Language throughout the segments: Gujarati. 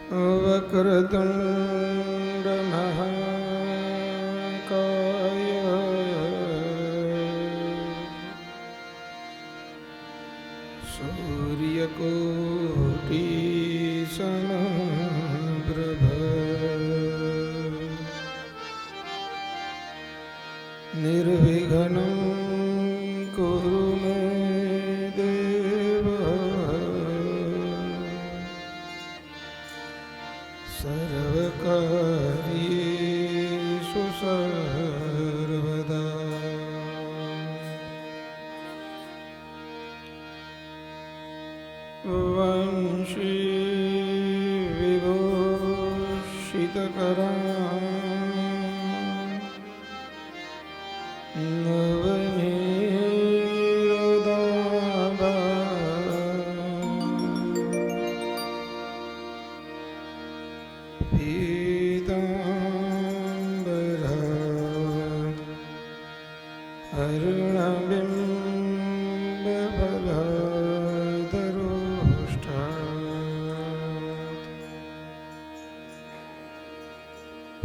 वक्रतुण्ड महाकाय सूर्यकोटि समप्रभ निर्विघ्नं कुरु मे देव सर्वकार्येषु सर्वदा। वंशी विभूषितकरा नवनीरोदाभा पीताम्बरा अरुणबिम्बफलाधरोष्ठा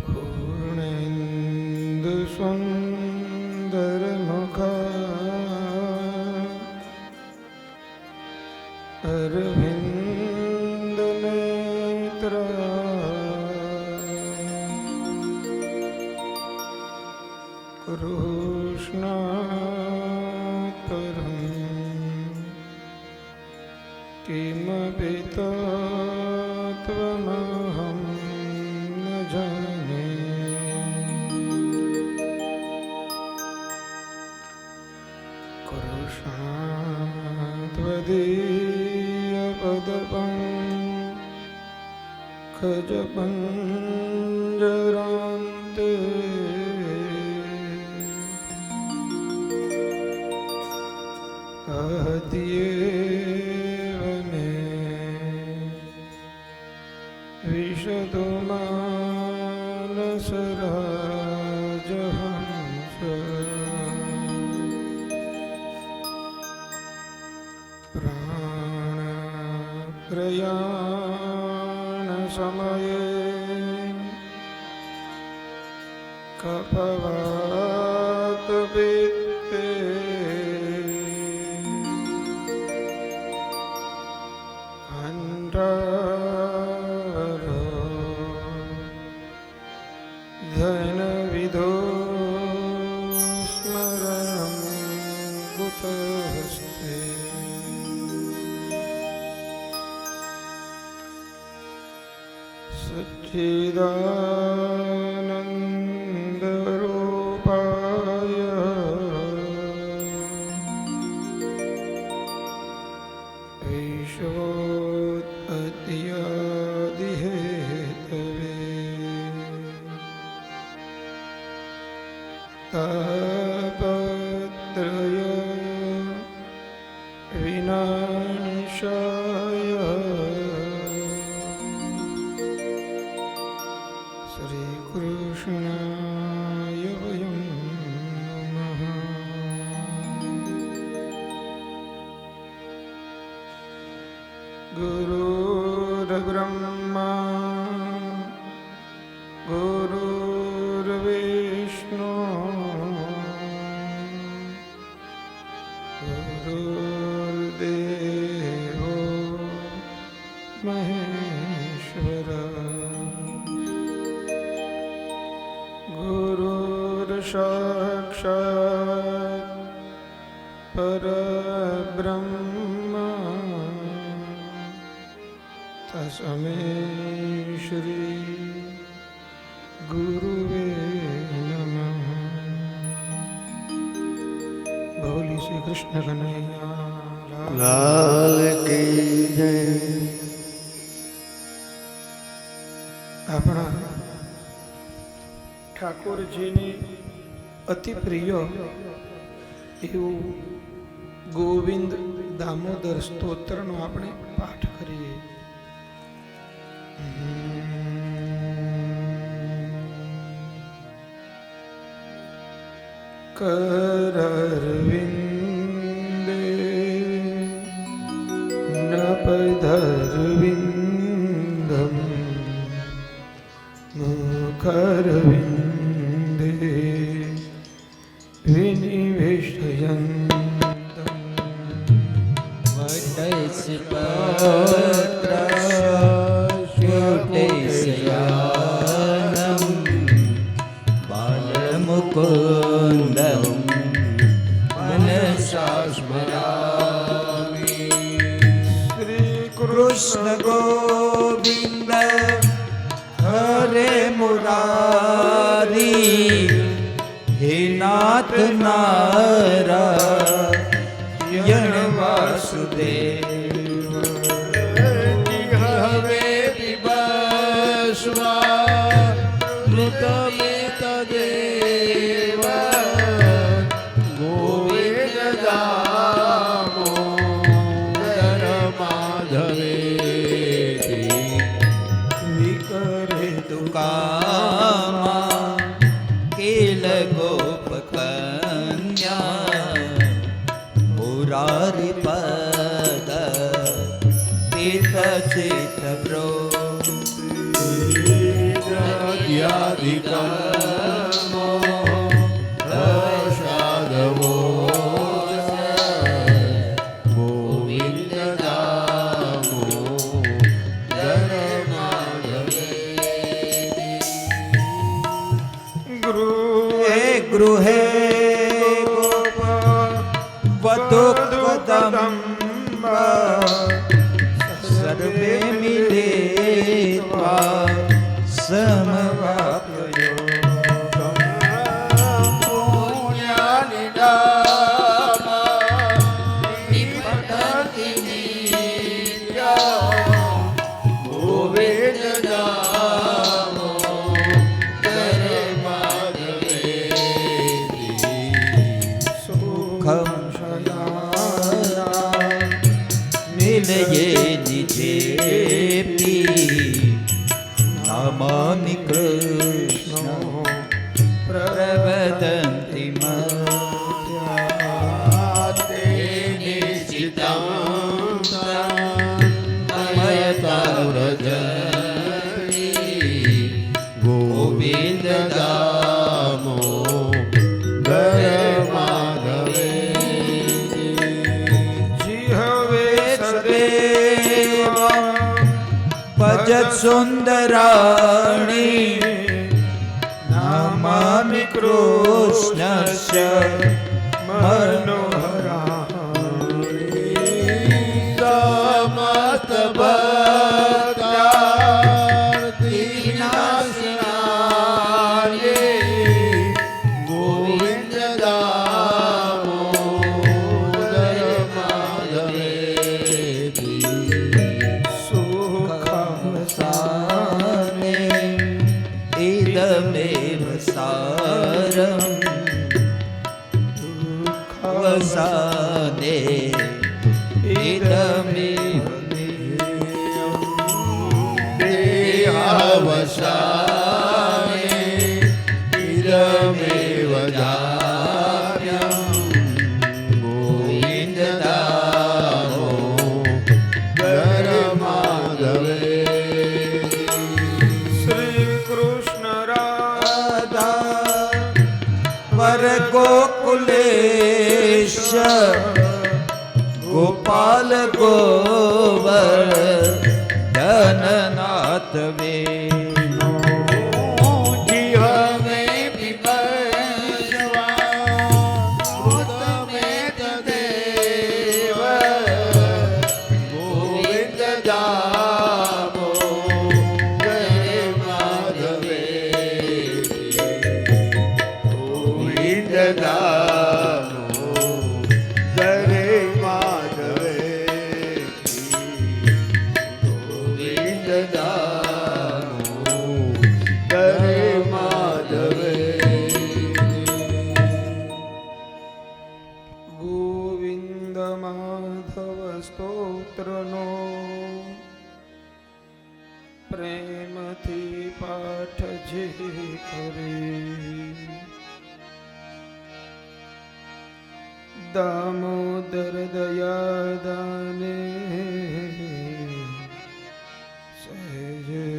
पूर्णेन्दुसुन्दरमुखा अरविन्दनेत्रा कृष्णात् परं किमपि तत्त्वमहं न जाने। कृष्णात् त्वदीयपदपङ्कजपञ्जरान्ते अद्येव मे विशतु मानसराजहंस प्राणप्रयाणसमये कफवातपित्ते धनविधो स्मरणं कुतस्ते। सच्चिदानन्दरूपाय ईशोत्पत्त्यादिहेतवे तापत्रय विनाशाय श्रीकृष्णाय वयं नमः। गुरुर्ब्रह्मा गुरुर्विष्णु गुरुर्देवो महेश्वरा गुरुर्साक्षात् परब्रह्म तस्मै श्री गुरुवे नमः। बोली श्री कृष्ण कन्हैया लाल की जय। આપણા ઠાકોરજીની અતિ પ્રિય એવું ગોવિંદ દામોદર સ્તોત્રનો આપણે પાઠ કરીએ. कररविन्दे नपधरविन्दम् पदारविन्दे विनिवेशयन्तम् वटस्पत्रशूटशयानं बालमुकुन्दं मनसा स्मरामि। कृष्ण गोविन्द हरे मुरारी, हे नाथ नारायण वासुदेव। हवे पिबस्वा मृतमेतदेव, गोविन्द दामोदर माधवेति। विकरे तुकामा किल गोपकन्या, मुरारिपद तीर्थचित्तप्रो। यादिकर्मो प्रसादवो गोविन्द दामोदर माधवेति। गृहे गृहे गोपवधूकदम्ब, सर्वे मिलित्वा समवाप्तयो। पुण्यानि नामानि पठन्ति नित्यं, गोविन्द दामोदर माधवेति। सुखं मिलये निजेपि, नमामि कृष्ण प्रवदन्ति मत्याते निश्चितं मयताव्रजति। गोविन्द दामोदर माधवेति। जिह्वे सदैव भजत सुन्दराणि, नमामि कृष्णस्य मनोहराणि। समस्तभक्तार्तिविनाशनाय, गोविन्द दामोदर माधवेति। सुखवसाने इदमेव सारम्, दुःखवसाने इदमेव ज्ञेयम्। देहावसाने इदमेव जात्यं, गोविन्द दामोदर माधवेति। श्रीकृष्ण राधा वर गोकुलेश, गोपाल गोवर्धननाथ वेणु। जिह्वे पिबस्वा मृतमेतदेव, गोविन्द दामोदर माधवेति। गोविन्द दामोदर माधवेति। गोविन्द दामोदर माधवेति। गोविन्द माधव स्तोत्रनो प्रेमथी पाठ जे करे, दामोदर दया दाने सहजे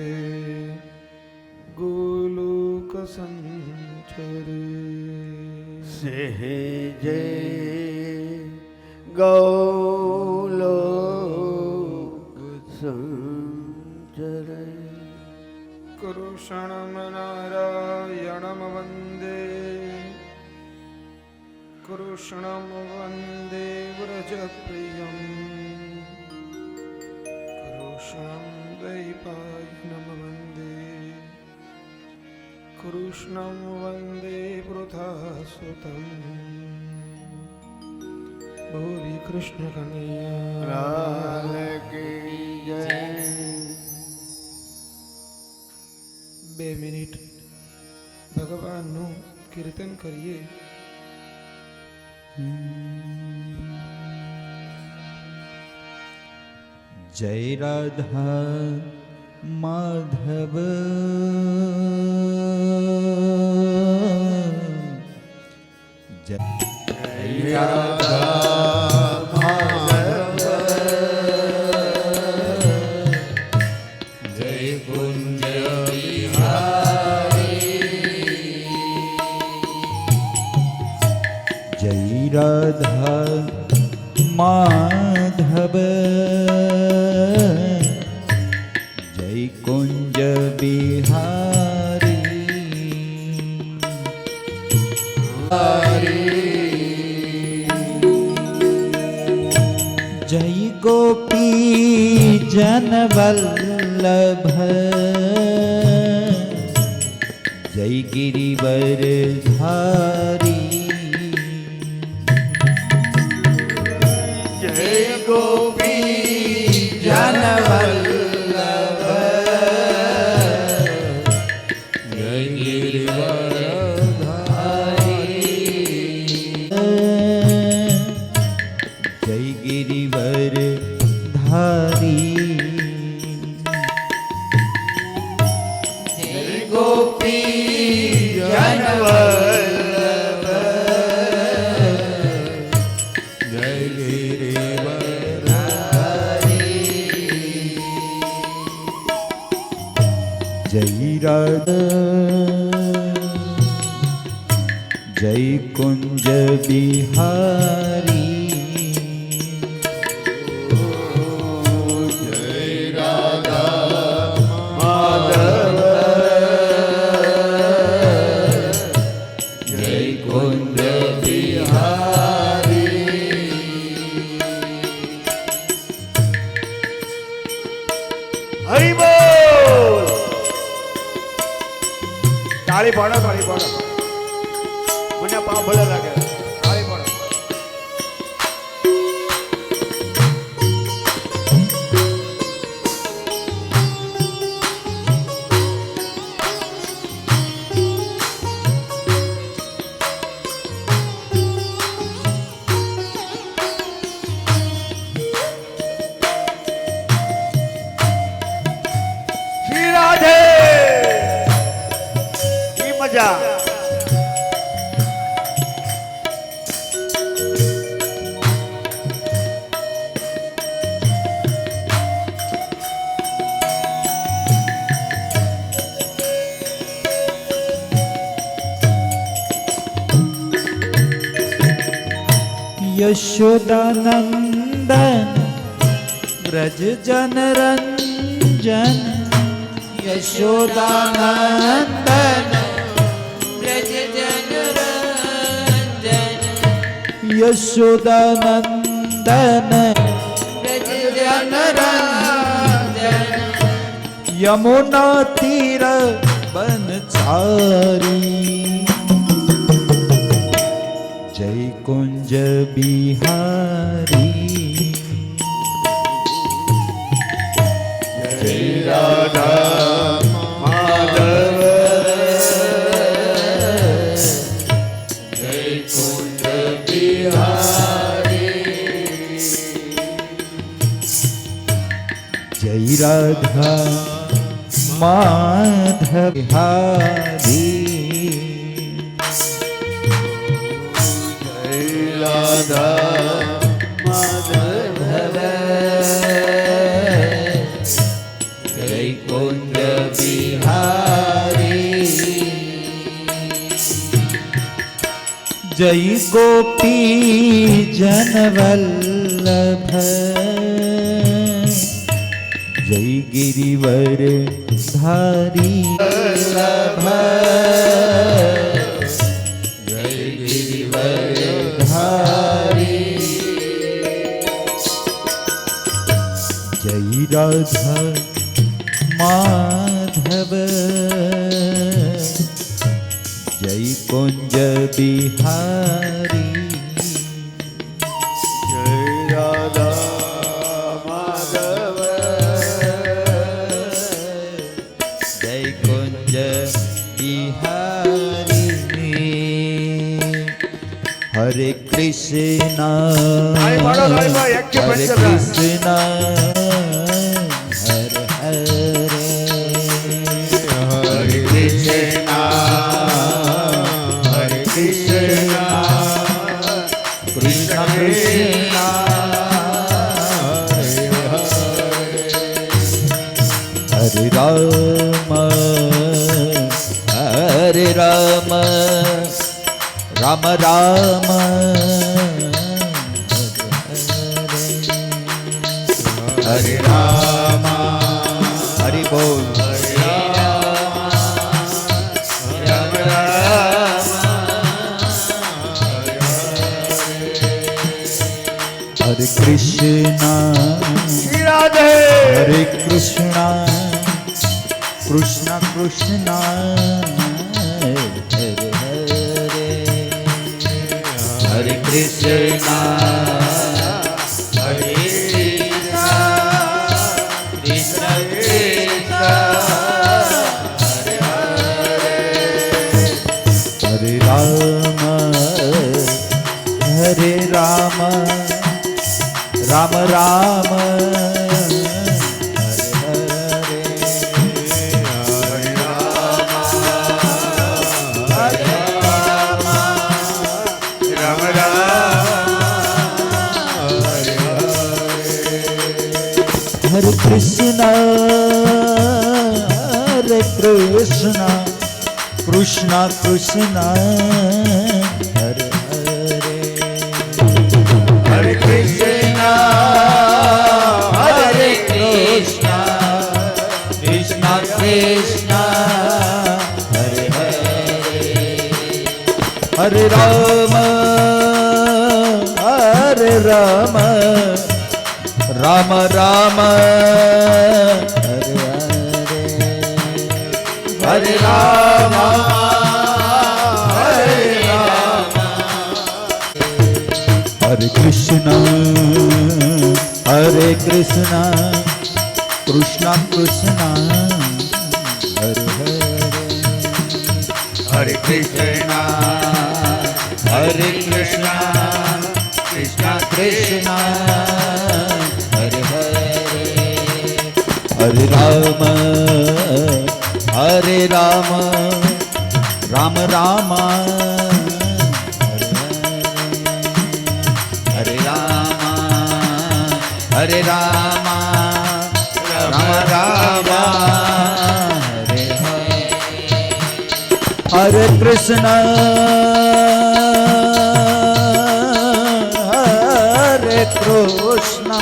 गोलोक સંચરે સહેજે ગૌલોક સંચરે કૃષ્ણમ નારાયણમ વંદે કૃષ્ણમ વંદે વ્રજપ્રિયમ કૃષ્ણમ દૈપાયનમ વંદે કૃષ્ણમ વંદે વૃથાસુતમ બોલી કૃષ્ણ કનૈયા લાલ કી જય 2 મિનિટ ભગવાનનું કીર્તન કરીએ. જય રાધા માધવ જય રાધા માધવ જય કુંજ જય રાધા માધવ જય કુંજ બિહારી જય ગોપી જન વલ્લભ જય ગિરિવર ધારી જય ગોપી જન વલ્લભ જય ગિરિવર જય ગિરિવર ધારી જય ગોપી જન વલ્લભ જય ગિરિવર જય રાધા જય કુંજ બિહારી જય રાધા માધવ જય કુંજ બિહારી હરિ બોલ તાળી પાડો મને પાપ ભલે લાગે તાળી પાડો શ્રી રાધે કી મજા યશોદાનંદન વ્રજ જન રંજન યશોદાનંદન વ્રજ જન રંજન યશોદાનંદન વ્રજ જન રંજન યમુના તીર બનચારી જય કુંજ બિહારી જય રાધા માધવ જય કુંજ બિહારી જય રાધા માધવ બિહારી રાધા માધવ જય કુંજ બિહારી जय गोपी जनवल्लभ जय गिरिवर धारी वल्लभ जय गिरिवर धारी जय राधा माधव जय कुंज बिहारी जय राधा माधव जय कुंज बिहारी हरे कृष्णा भाई मारो भाई भाई एक के हरे पंच कृष्णा हरे हरे हरे कृष्णा हरे कृष्णा कृष्ण कृष्ण हरे राम हरे राम राम राम हरे राम हरि बोल राम राम हरे कृष्णा राधे हरे कृष्णा कृष्ण कृष्णा हरे हरे हरे कृष्णा हरे कृष्णा कृष्ण कृष्ण हरे राम हरे राम राम राम हरे कृष्णा हरे कृष्णा कृष्णा कृष्णा हरे हरे हरे कृष्णा हरे कृष्णा कृष्णा कृष्णा हरे हरे हरे राम हरे राम राम राम हरे हरे हरे राम हरे राम हरे कृष्णा हरे कृष्णा कृष्णा कृष्णा हरे हरे हरे कृष्णा हरे कृष्णा कृष्णा कृष्णा हरे हरे हरे राम हरे राम राम राम हरे राम हरे राम राम राम हरे हरे हरे कृष्णा हरे कृष्णा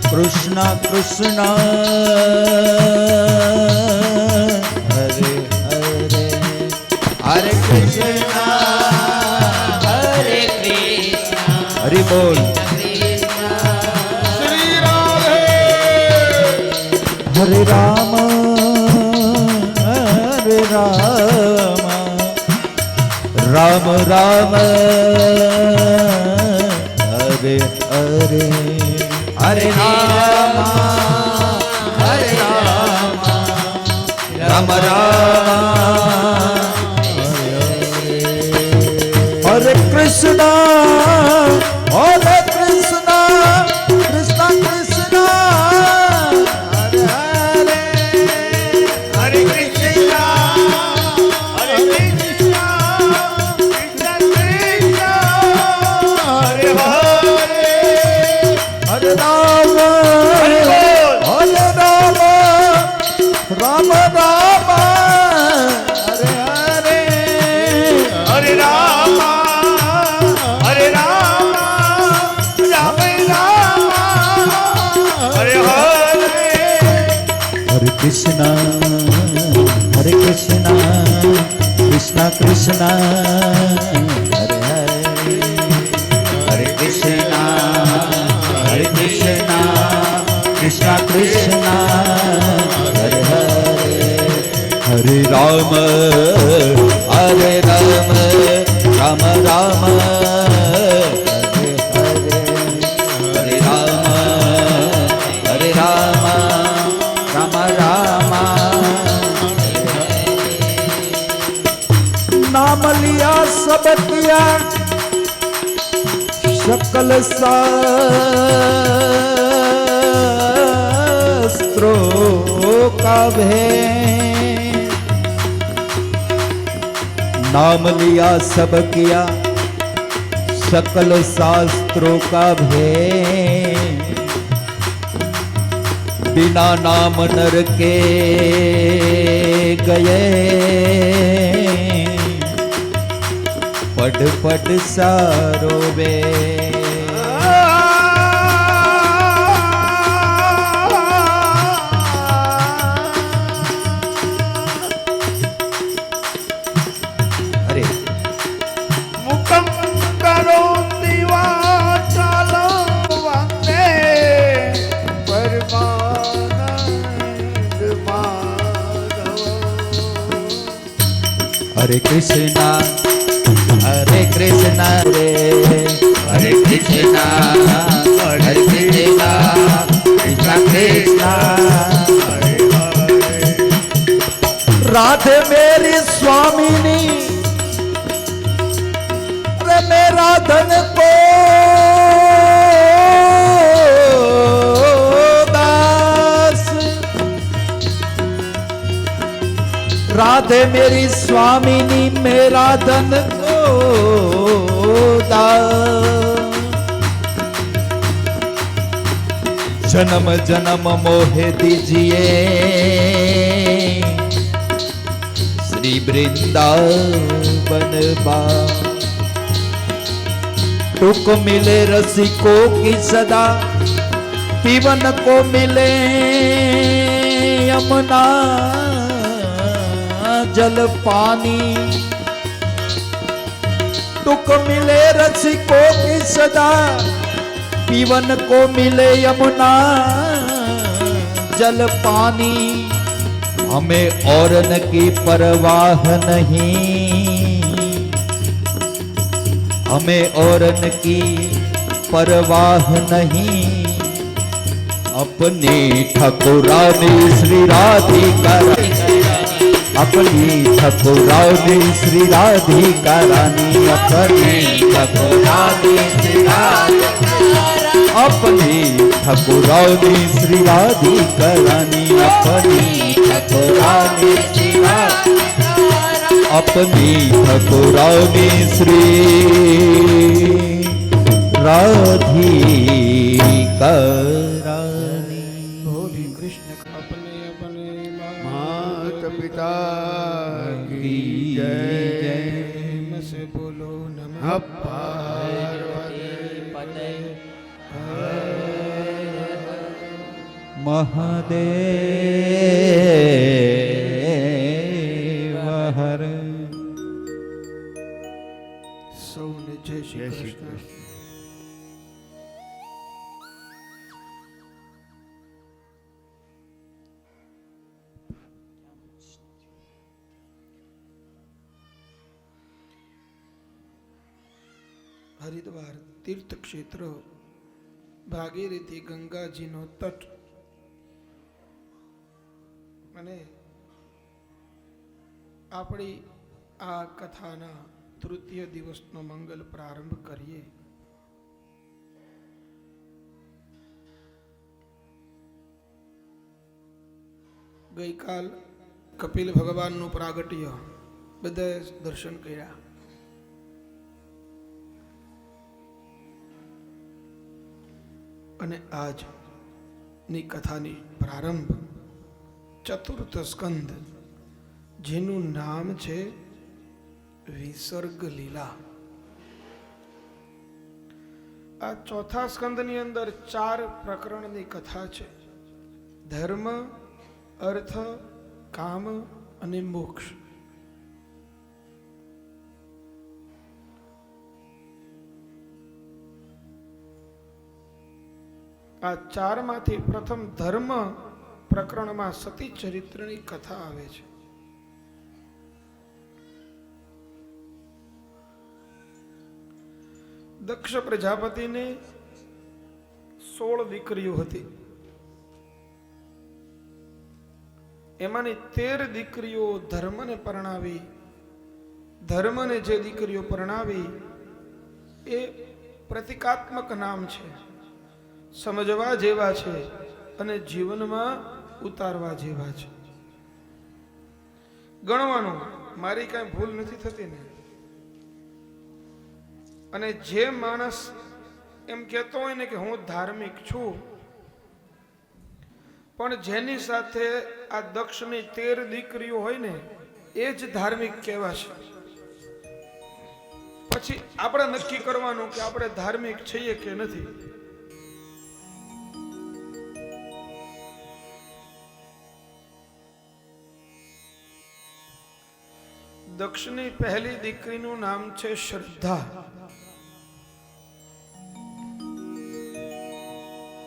कृष्णा कृष्णा हरे हरे हरे कृष्णा हरे कृष्णा हरि बोल हरे राम हरे राम राम राम हरे हरे हरे राम हरे राम राम राम हरे कृष्णा हरे कृष्णा कृष्णा कृष्णा हरे हरे हरे कृष्णा हरे कृष्णा कृष्ण कृष्ण हरे हरे हरे राम हरे बोल हरे Ram Ram Ram Hare Hare Hare Ram Hare Krishna, Krishna Krishna, Hare Hare, Hare Krishna, Krishna Krishna, Hare Hare, Hare Rama, Rama Rama, Hare Hare, Hare Rama, Rama Rama, नाम लिया सब किया सकल शास्त्रों का भेद, नाम लिया सब किया सकल शास्त्रों का भेद, बिना नाम नर के गए, पढ़ पढ़ सारो वे। अरे मुखम करोति वाचालं वन्दे परमानंद माधव। हरे कृष्णा, हरे कृष्णा, हरे कृष्णा, हरे कृष्णा, कृष्णा कृष्णा, हरे हरे। राधे मेरी स्वामिनी, रे मेरा धन को दास, राधे मेरी स्वामिनी मेरा धन को दास, जन्म जन्म मोहे दीजिए श्री वृंदावन बा, टुक मिले रसिकों की सदा, पीवन को मिले यमुना जल पानी, टुक मिले रसिकों की सदा, पीवन को मिले यमुना जल पानी, हमें औरन की परवाह नहीं, हमें औरन की परवाह नहीं, अपनी ठकुरानी श्री राधिका, अपनी ठकुरानी श्री राधिका रानी, अपनी ठकुरानी श्री राधिका, अपनी ठकुरानी श्री राधिका रानी, अपनी ठकुरानी श्री राधिका, अपनी ठकुरानी श्री राधिका रानी। बोली कृष्ण अपने अपने मात पिता की जय। प्रेम से बोलो नमः पार्वती पते महादेव हर। સૌને જય જય શ્રી શ્રી કૃષ્ણ. કૃષ્ણ. હરિદ્વાર તીર્થ ક્ષેત્ર, ભાગીરથી ગંગાજીનો તટ અને આપણી આ કથાના તૃતીય દિવસનો મંગલ પ્રારંભ કરીએ. ગઈકાલ કપિલ ભગવાનનું પ્રાગટ્ય બધાએ દર્શન કર્યા. અને આજની કથાની પ્રારંભ ચતુર્થ સ્કંદ, જેનું નામ છે વિસર્ગ લીલા. આ ચોથા સ્કંદની અંદર 4 પ્રકરણની કથા છે. ધર્મ, અર્થ, કામ અને મોક્ષ. આ ચારમાંથી પ્રથમ ધર્મ પ્રકરણમાં સતી ચરિત્રની કથા આવે છે. દક્ષ પ્રજાપતિને 16 દીકરીઓ હતી. એમાંની 13 દીકરીઓ ધર્મને પરણાવી. ધર્મને જે દીકરીઓ પરણાવી એ પ્રતિકાત્મક નામ છે, સમજવા જેવા છે અને જીવનમાં ઉતારવા જેવા છે. ગણવાનું મારી કાંઈ ભૂલ નથી થતી ને. અને જે માણસ એમ કહેતો હોય ને કે હું ધાર્મિક છું, પણ જેની સાથે આ દક્ષની 13 દીકરીઓ હોય ને એ જ ધાર્મિક કહેવાશે. પછી આપણે નક્કી કરવાનું કે આપણે ધાર્મિક છીએ કે નથી. દક્ષની પહેલી દીકરીનું નામ છે શ્રદ્ધા.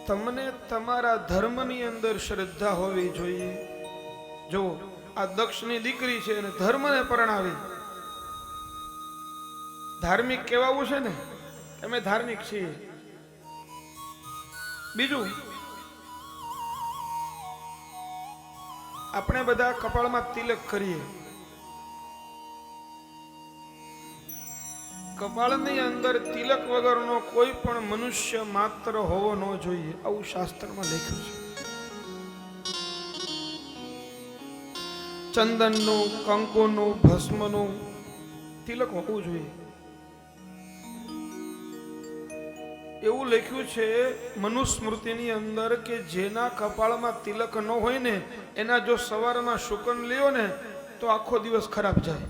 તમને તમારા ધર્મની અંદર શ્રદ્ધા હોવી જોઈએ. જો આ દક્ષની દીકરી છે અને ધર્મને પરણાવી, ધાર્મિક કહેવાવું છે ને, અમે ધાર્મિક છીએ. બીજું, આપણે બધા કપાળમાં તિલક કરીએ. કપાળની અંદર તિલક વગરનો કોઈ પણ મનુષ્ય માત્ર હોવો ન જોઈએ, આવું શાસ્ત્રમાં લખ્યું છે. ચંદનનું, કંકુનું, ભસ્મનું તિલક હોવું જોઈએ એવું લખ્યું છે મનુસ્મૃતિની અંદર કે જેના કપાળમાં તિલક ન હોય ને એના જો સવારમાં શુકન લ્યો ને તો આખો દિવસ ખરાબ જાય,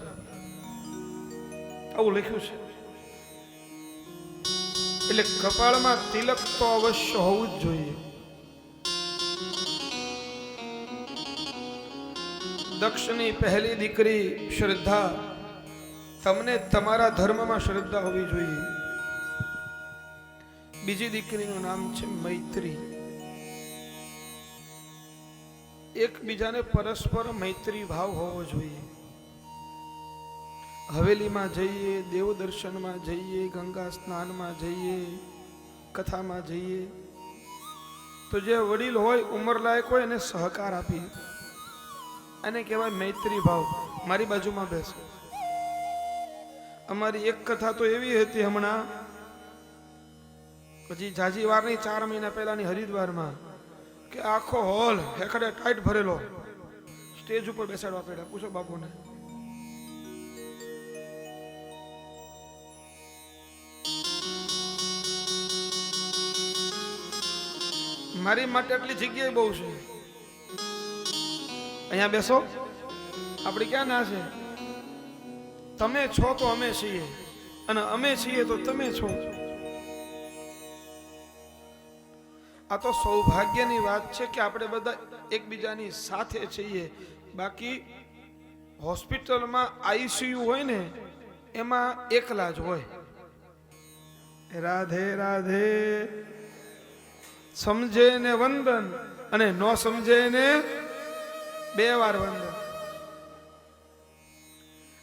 આવું લખ્યું છે. એટલે કપાળમાં તિલક તો અવશ્ય હોવું જ જોઈએ. દક્ષની પહેલી દીકરી શ્રદ્ધા, તમને તમારા ધર્મમાં શ્રદ્ધા હોવી જોઈએ. બીજી દીકરીનું નામ છે મૈત્રી. એકબીજાને પરસ્પર મૈત્રી ભાવ હોવો જોઈએ. હવેલીમાં જઈએ, દેવ દર્શનમાં જઈએ, ગંગા સ્નાનમાં જઈએ, કથામાં જઈએ તો જે વડીલ હોય, ઉંમરલાયક હોય એને સહકાર આપીએ. એને કહેવાય મૈત્રી ભાવ. મારી બાજુમાં બેસો. અમારી એક કથા તો એવી હતી હમણાં, પછી જાજી વાર નહીં, 4 મહિના પહેલાની હરિદ્વારમાં, કે આખો હોલ હેખડે ટાઈટ ભરેલો, સ્ટેજ ઉપર બેસાડવા પડ્યા. પૂછો બાપુને. મારી માટે આટલી જગ્યાએ બહુ છે, અહીંયા બેસો, આપણી ક્યાં ના છે? તમે છો તો અમે છીએ, અને અમે છીએ તો તમે છો. આ તો સૌભાગ્યની વાત છે કે આપણે બધા એકબીજાની સાથે છીએ. બાકી હોસ્પિટલમાં આઈસીયુ હોય ને એમાં એકલા જ હોય. રાધે રાધે. સમજે ને વંદન, અને ન સમજે ને 2 વાર વંદન.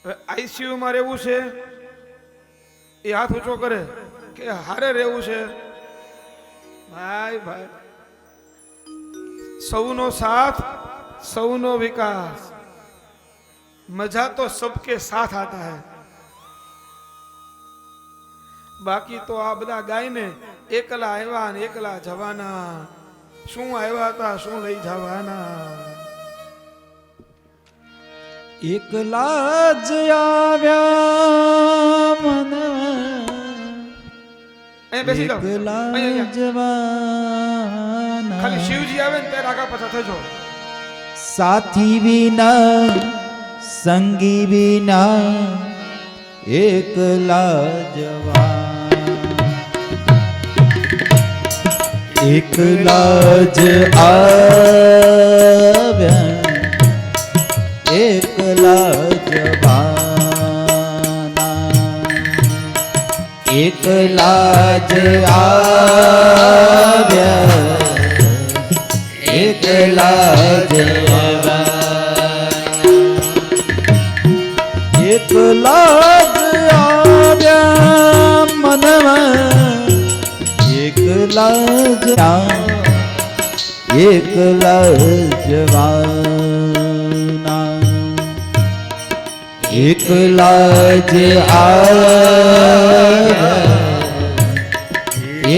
હવે આઈસીયુ માં રહેવું છે એ હાથ ઊંચો કરે કે હારે રહેવું છે. ભાઈ ભાઈ, સૌનો સાથ સૌનો વિકાસ. મજા તો સબકે સાથ આતા હૈ. બાકી તો આ બધા ગાયને એકલા આવ્યા ને એકલા જવાના. શું આવ્યા હતા, શું લઈ જવાના? એકલા જ આવ્યા મન, બેસી જાઓ. એકલા જવાના. ખાલી શિવજી આવે ને ત્યારે આગા પાછા થજો. સાથી વિના સંગી વિના એકલા જવાન, એકલા જ આવ્યા એકલા જ આવ્યા એકલા જ એકલા જ આવ્યા મનમાં એકલા જ એકલા જવાના એકલા જ આવ્યા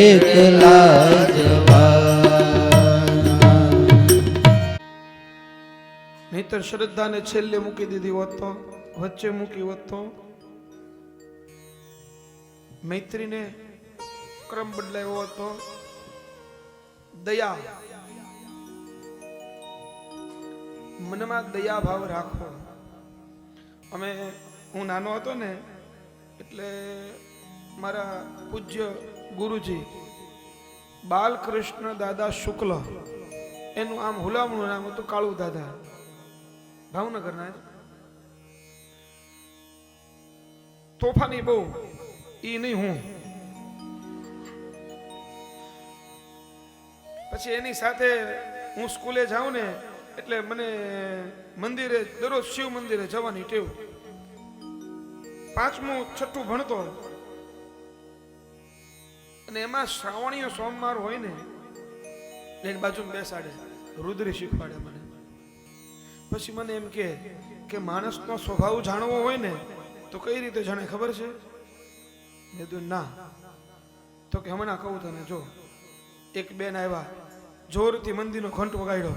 એકલા જવાના. નહીતર શ્રદ્ધાને છેલ્લે મૂકી દીધી હોત તો, વચ્ચે મૂકી હોત તો, મૈત્રીને ક્રમ બદલાયો હોત તો, દયા, મનમાં દયા ભાવ રાખવો. હું નાનો હતો ને એટલે મારા પૂજ્ય ગુરુજી બાલકૃષ્ણ દાદા શુક્લ, એનું આમ હુલામણું નામ હતું કાળુ દાદા, ભાવનગરના. તોફાની બહુ, ઈ નહીં હું. પછી એની સાથે હું સ્કૂલે જાઉં ને એટલે મને મંદિરે દરરોજ શિવ મંદિરે જવાની ટેવ. 5મું 6ઠું ભણતો અને એમાં શ્રાવણીય સોમવાર હોય ને એની બાજુમાં બેસાડે, રુદ્રી શીખવાડે મને. પછી મને એમ કે માણસનો સ્વભાવ જાણવો હોય ને તો કઈ રીતે જાણે ખબર છે? મેં કીધું ના. તો કે હમણાં કહું તને, જો. એક બેન આવ્યા, જોરથી મંદિરનો ઘંટ વગાડ્યો,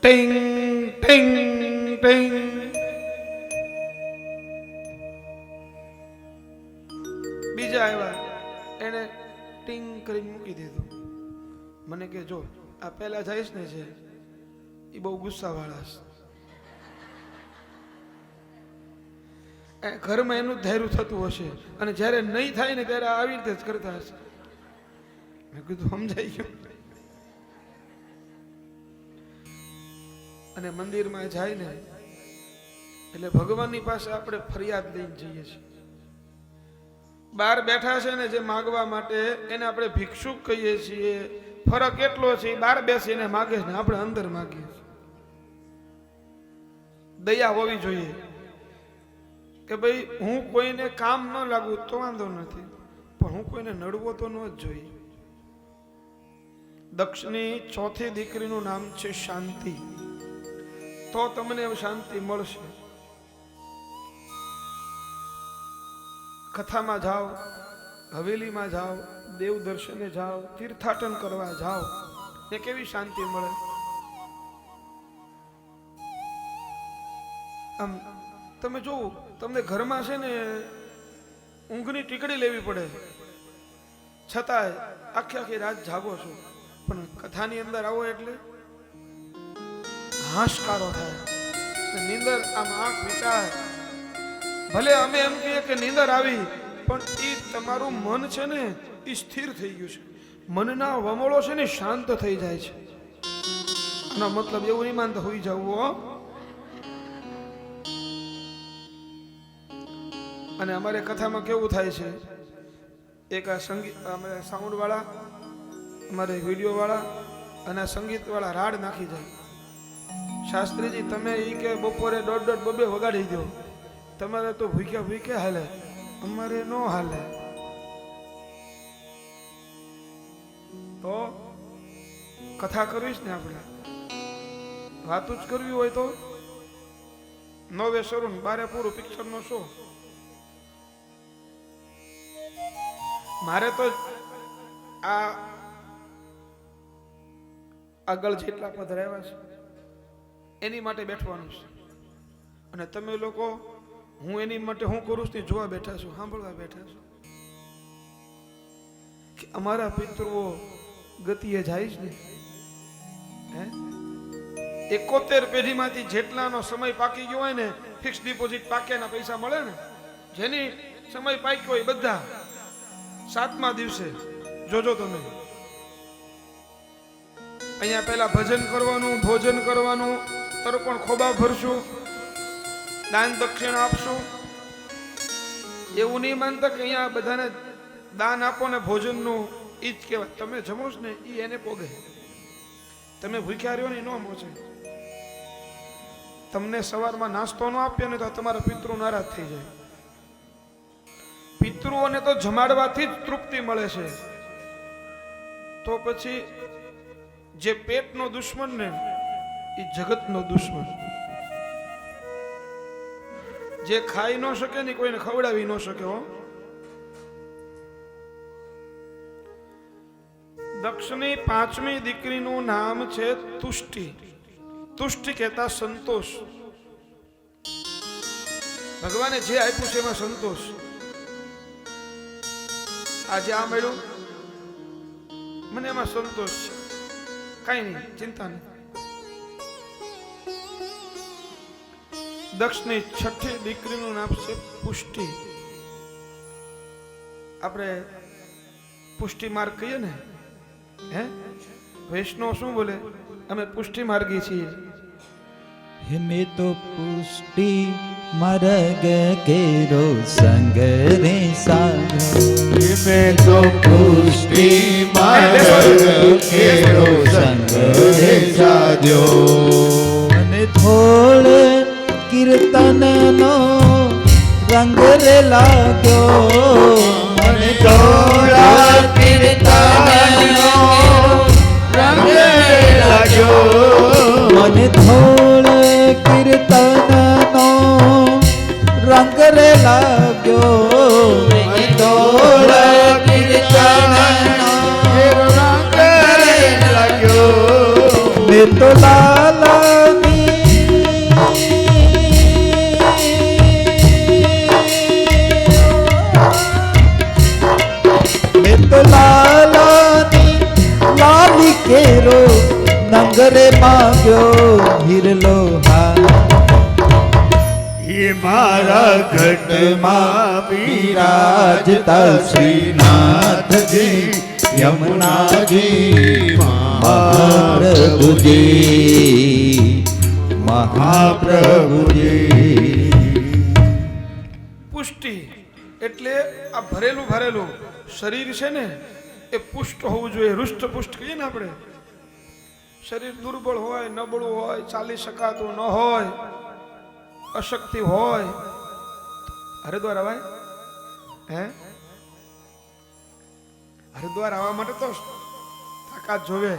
ટિંગ ટિંગ ટિંગ. બીજા આવ્યા, એને ટિંગ કરીને મૂકી દીધું. મને કે જો આ પહેલા જઈશ ને છે એ બહુ ગુસ્સા વાળા છે, ઘરમાં એનું ધૈર્ય થતું હશે અને જ્યારે નહીં થાય ને ત્યારે આવી રીતે જ કરતા હશે. મેં કીધું સમજાઈ ગયું. અને મંદિરમાં જાય ને એટલે ભગવાનની પાસે આપણે ફરિયાદ લઈને જઈએ છીએ. બહાર બેઠા છે ને જે માગવા માટે, એને આપણે ભિક્ષુક કહીએ છીએ. ફરક એટલો છે, બહાર બેસીને માગે છે ને આપણે અંદર માગીએ છીએ. દયા હોવી જોઈએ કે ભાઈ હું કોઈને કામ ન લાગુ તો વાંધો નથી, પણ હું કોઈને નડવો તો ન જ જોઈએ. દક્ષની 4થી દીકરીનું નામ છે શાંતિ. તો તમને શાંતિ મળશે. કથામાં જાઓ, હવેલીમાં જાઓ, દેવ દર્શને જાઓ, તીર્થાટન કરવા જાઓ, એ કેવી શાંતિ મળે. આમ તમે જોવો, તમને ઘરમાં છે ને ઊંઘની ટીકડી લેવી પડે, છતાંય આખી રાત જાગો છો, પણ કથાની અંદર આવો એટલે હાશકારો થાય, નીંદર આમ આંખ વિચાર. ભલે અમે એમ કહીએ કે નીંદર આવી, પણ એ તમારું મન છે ને એ સ્થિર થઈ ગયું છે. મનના વમળો છે ને શાંત થઈ જાય છે. આનો મતલબ એવું નહીં માનતા હોઈ જવું. અને અમારે કથામાં કેવું થાય છે, એક આ સંગીત, અમે સાઉન્ડ વાળા, અમારે વિડીયો વાળા અને આ સંગીત વાળા રાડ નાખી જાય. શાસ્ત્રીજી તમે ઈ કે બપોરે 1.5-2 વગાડી દો, તમારે તો ભૂખ્યા હાલે, અમારે નો હાલે. તો કથા કરવી છે ને, આપણે વાતું જ કરવી હોય તો 9 શરૂ ને 12 પૂરું, પિક્ચર નો શો. મારે તો આ આગળ જેટલા પધરાવ્યા છે એની માટે બેઠવાનું છે. અને તમે લોકો, હું એની માટે હું કરું છું જોવા બેઠા છું, સાંભળવા બેઠા છું કે અમારા પિતૃઓ ગતિએ જાય જ ને. 71 પેઢીમાંથી જેટલાનો સમય પાકી ગયો હોય ને, ફિક્સ ડિપોઝિટ પાક્યાના પૈસા મળે ને, જેની સમય પાક્યો હોય બધા 7મા દિવસે જોજો તમે. અહીંયા પહેલા ભજન કરવાનું, ભોજન કરવાનું, તર્પણ ખોબા ભરશું, દાન દક્ષિણા આપશું. એવું નહીં માનતા કે અહીંયા બધાને દાન આપો ને ભોજનનું ઈ જ કહેવાય. તમે જમો છો ને ઈ એને પોગે. તમે ભૂખ્યા રહ્યો ને ઈ ન પહોંચે. તમને સવારમાં નાસ્તો ન આપીએ ને તો તમારા પિતૃ નારાજ થઈ જાય. પિતૃઓને તો જમાડવાથી જ તૃપ્તિ મળે છે. તો પછી જે પેટનો દુશ્મન ને એ જગતનો દુશ્મન. જે ખાઈ ન શકે ને કોઈને ખવડાવી ન શકે. હો, દક્ષની 5મી દીકરીનું નામ છે તુષ્ટિ. તુષ્ટિ કહેતા સંતોષ. ભગવાને જે આપ્યું છે એમાં સંતોષ. આજે આ મળ્યું મને એમાં સંતોષ છે. કઈ નહીં, ચિંતા નહીં. દક્ષની 6ઠી દીકરીનું નામ છે પુષ્ટિ. આપણે પુષ્ટિ માર્ગ કહીએ ને, હે વૈષ્ણવ શું બોલે? અમે પુષ્ટિ માર્ગી છીએ. મેં તો પુષ્ટિ માર્ગ કેરો સંગ રે સાધો. મેં તો પુષ્ટિ માર્ગ કેરો સંગ રે સાધ્યો. અને થોડ કીર્તનનો રંગ રે લાગ્યો. મને થોડા કીર્તનનો રંગ લાગ્યો. મને થોડ કીર્તનનો રંગ રે લાગ્યો. મને થોડા કીર્તનનો રંગ લાગ્યો. મેં તો લાલાની તો લાલાની લાલી કેરો નંગરે માગ્યો હિરલો હા. એ મારા ઘટમાં બિરાજતા શ્રીનાથજી યમુનાજી મહાપ્રભુજી મહાપ્રભુજી. પુષ્ટિ એટલે આ ભરેલું ભરેલું શરીર છે ને એ પુષ્ટ હોવું જોઈએ. હૃષ્ટ પુષ્ટ કહીએ ને આપણે. શરીર દુર્બળ હોય, નબળું હોય, ચાલી શકાતું ન હોય, અશક્તિ હોય, હરિદ્વાર આવાય? હે, હરિદ્વાર આવવા માટે તો તાકાત જોવે.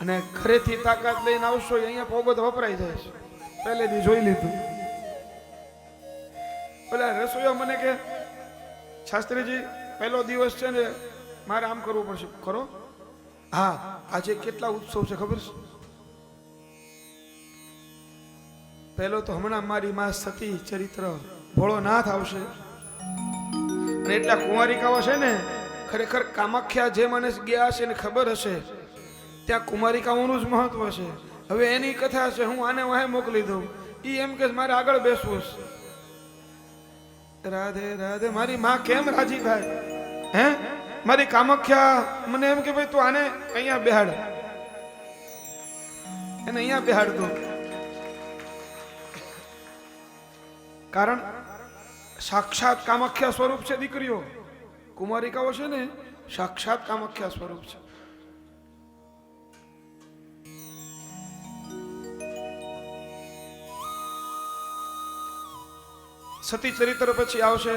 અને ઘરેથી તાકાત લઈને આવશો અહીંયા પોગો તો વપરાઈ જાય છે. પહેલેથી જોઈ લીધું. પેલા રસોઈયા મને કે શાસ્ત્રીજી પહેલો દિવસ છે ને મારે આમ કરવું પડશે. કરો? હા. આજે કેટલા ઉત્સવ છે ખબર છે? પહેલો તો હમણાં મારી માં સતી ચરિત્ર ભોળોનાથ આવશે. અને એટલા કુંવારિકાઓ છે ને, ખરેખર કામાખ્યા જે માણસ ગયા છે એને ખબર હશે ત્યાં કુમારિકાઓનું જ મહત્વ છે. હવે એની કથા છે, હું આને વાહે મોકલી દઉં. ઈ એમ કે મારે આગળ બેસવું છે. રાધે રાધે. મારી માં કેમ રાજી થાય? હે, મારી કામાખ્યા મને એમ કે ભાઈ તું આને અહીંયા બેહાડ, એને અહીંયા બેહાડ દો. કારણ સાક્ષાત કામાખ્યા સ્વરૂપ છે દીકરીઓ. કુમારિકાઓ છે ને સાક્ષાત કામાખ્યા સ્વરૂપ છે. સતી ચરિત્ર પછી આવશે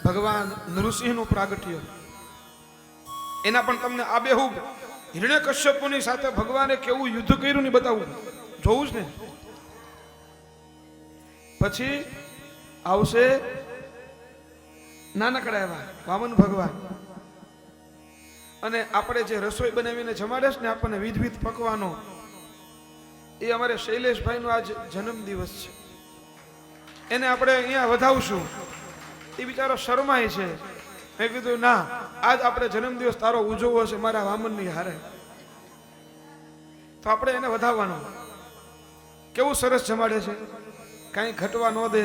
ભગવાન નૃસિંહનું પ્રાગટ્ય. એના પણ તમને આબેહૂબ હિરણ્યકશ્યપુની સાથે ભગવાને કેવું યુદ્ધ કર્યું ને બતાવું, જોવું જ ને. પછી આવશે નાનકડા એવા વામન ભગવાન. અને આપણે જે રસોઈ બનાવીને જમાડે છે ને આપણને વિધવિધ પકવાનો, એ અમારે શૈલેષભાઈનો આજ જન્મ દિવસ છે. એને આપણે અહીંયા વધાવશું. એ બિચારો શરમાય છે. મેં કીધું ના, આજ આપણે જન્મદિવસ તારો ઉજવવો છે મારા વામનની હારે, તો આપણે એને વધાવવાનો. કેવું સરસ જમાડે છે, કાંઈ ઘટવા ન દે.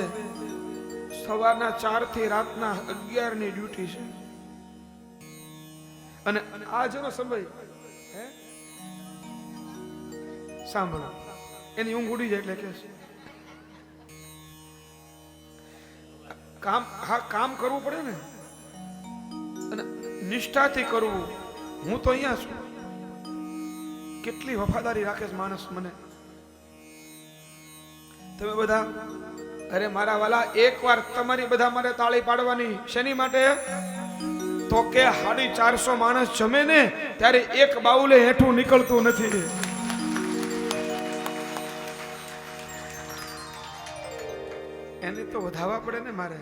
સવારના 4 થી રાતના 11 ની ડ્યુટી છે. અને આજનો સમય સાંભળો, એની ઊંઘ ઉડી જાય એટલે કે કામ, હા કામ કરવું પડે ને. અને નિષ્ઠાથી કરવું. હું તો અહીંયા છું. કેટલી વફાદારી રાખે છે માણસ મને. તમે બધા, અરે મારા વાલા, એકવાર તમારી બધા મારે તાળી પાડવાની. શેની માટે? તો કે 450 માણસ જમે ને ત્યારે એક બાઉલે હેઠું નીકળતું નથી. એને તો વધાવવા પડે ને મારે.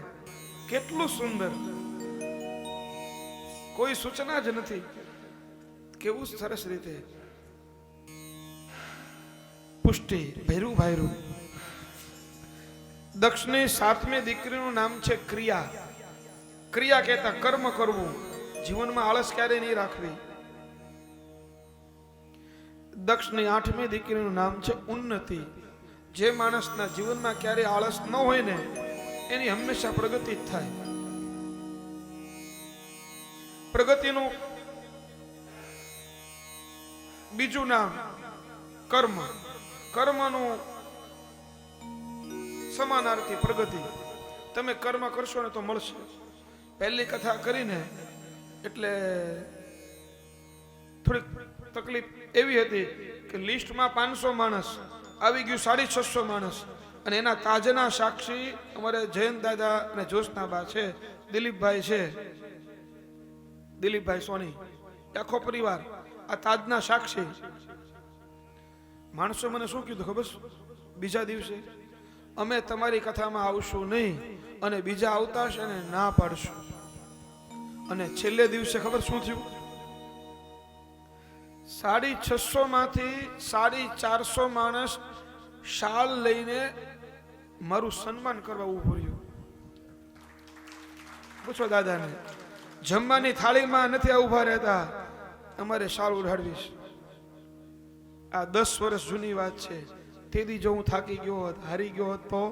કેટલું સુંદર, કોઈ સૂચના જ નથી. કેવું સરસ રીતે પુષ્ટિ ભૈરું ભાયરું. દક્ષની 7મી દીકરીનું નામ છે ક્રિયા. ક્રિયા કહેતા કર્મ કરવું, જીવનમાં આળસ ક્યારે નહીં રાખવી. દક્ષની 8મી દીકરીનું નામ છે ઉન્નતિ. જે માણસના જીવનમાં ક્યારે આળસ ન હોય ને એની હંમેશા પ્રગતિ જ થાય. પ્રગતિનું બીજું નામ કર્મ. કર્મનું સમાનાર્થી પ્રગતિ. તમે કર્મ કરશો ને તો મળશે. પહેલી કથા કરીને એટલે થોડીક તકલીફ એવી હતી કે લિસ્ટમાં 500 માણસ આવી ગયું, 650 માણસ, અને એના તાજના સાક્ષી અમારે જયંત દાદા અને જોશનાબા છે, દિલીપભાઈ છે, દિલીપભાઈ સોની, આખો પરિવાર આ તાજના સાક્ષી. માણસો મને શું કીધું ખબર? બીજા દિવસે અમે તમારી કથામાં આવશું નહીં અને બીજા આવતા હશે ને ના પાડશું. અને છેલ્લે દિવસે ખબર શું થયું? 650 માંથી 450 માણસ શાલ લઈને મારું સન્માન કરવા ઉભું રહ્યું. પૂછો દાદાને, જમવાની થાળીમાં નથી ઉભા રહેતા, અમારે શાલ ઉડાડવીશ. આ 10 વર્ષ જૂની વાત છે. તેથી જો હું થાકી ગયો હોત, હારી ગયો હોત તો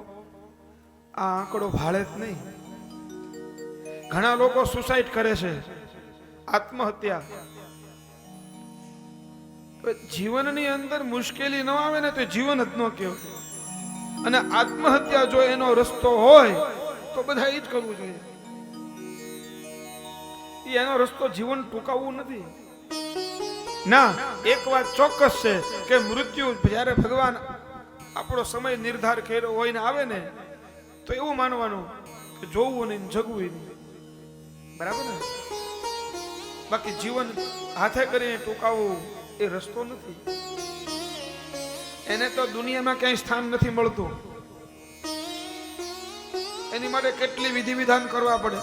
આ આંકડો ભાળે જ નહીં. ઘણા લોકો સુસાઇડ કરે છે, આત્મહત્યા. જીવનની અંદર મુશ્કેલી ન આવે ને તો જીવન જ ન કહેવાય. અને આત્મહત્યા જો એનો રસ્તો હોય તો બધા એ જ કરવું જોઈએ. એનો રસ્તો જીવન ટૂંકાવવું નથી. ના, એક વાત ચોક્કસ છે કે મૃત્યુ જ્યારે ભગવાન આપણો સમય નિર્ધાર કર્યો હોય ને આવે ને તો એવું માનવાનું કે જોવું નહીં, જગવું નહીં. બરાબર ને? બાકી જીવન હાથે કરીને ટૂંકાવવું એ રસ્તો નથી. એને તો દુનિયામાં ક્યાંય સ્થાન નથી મળતું. એની માટે કેટલી વિધિ વિધાન કરવા પડે.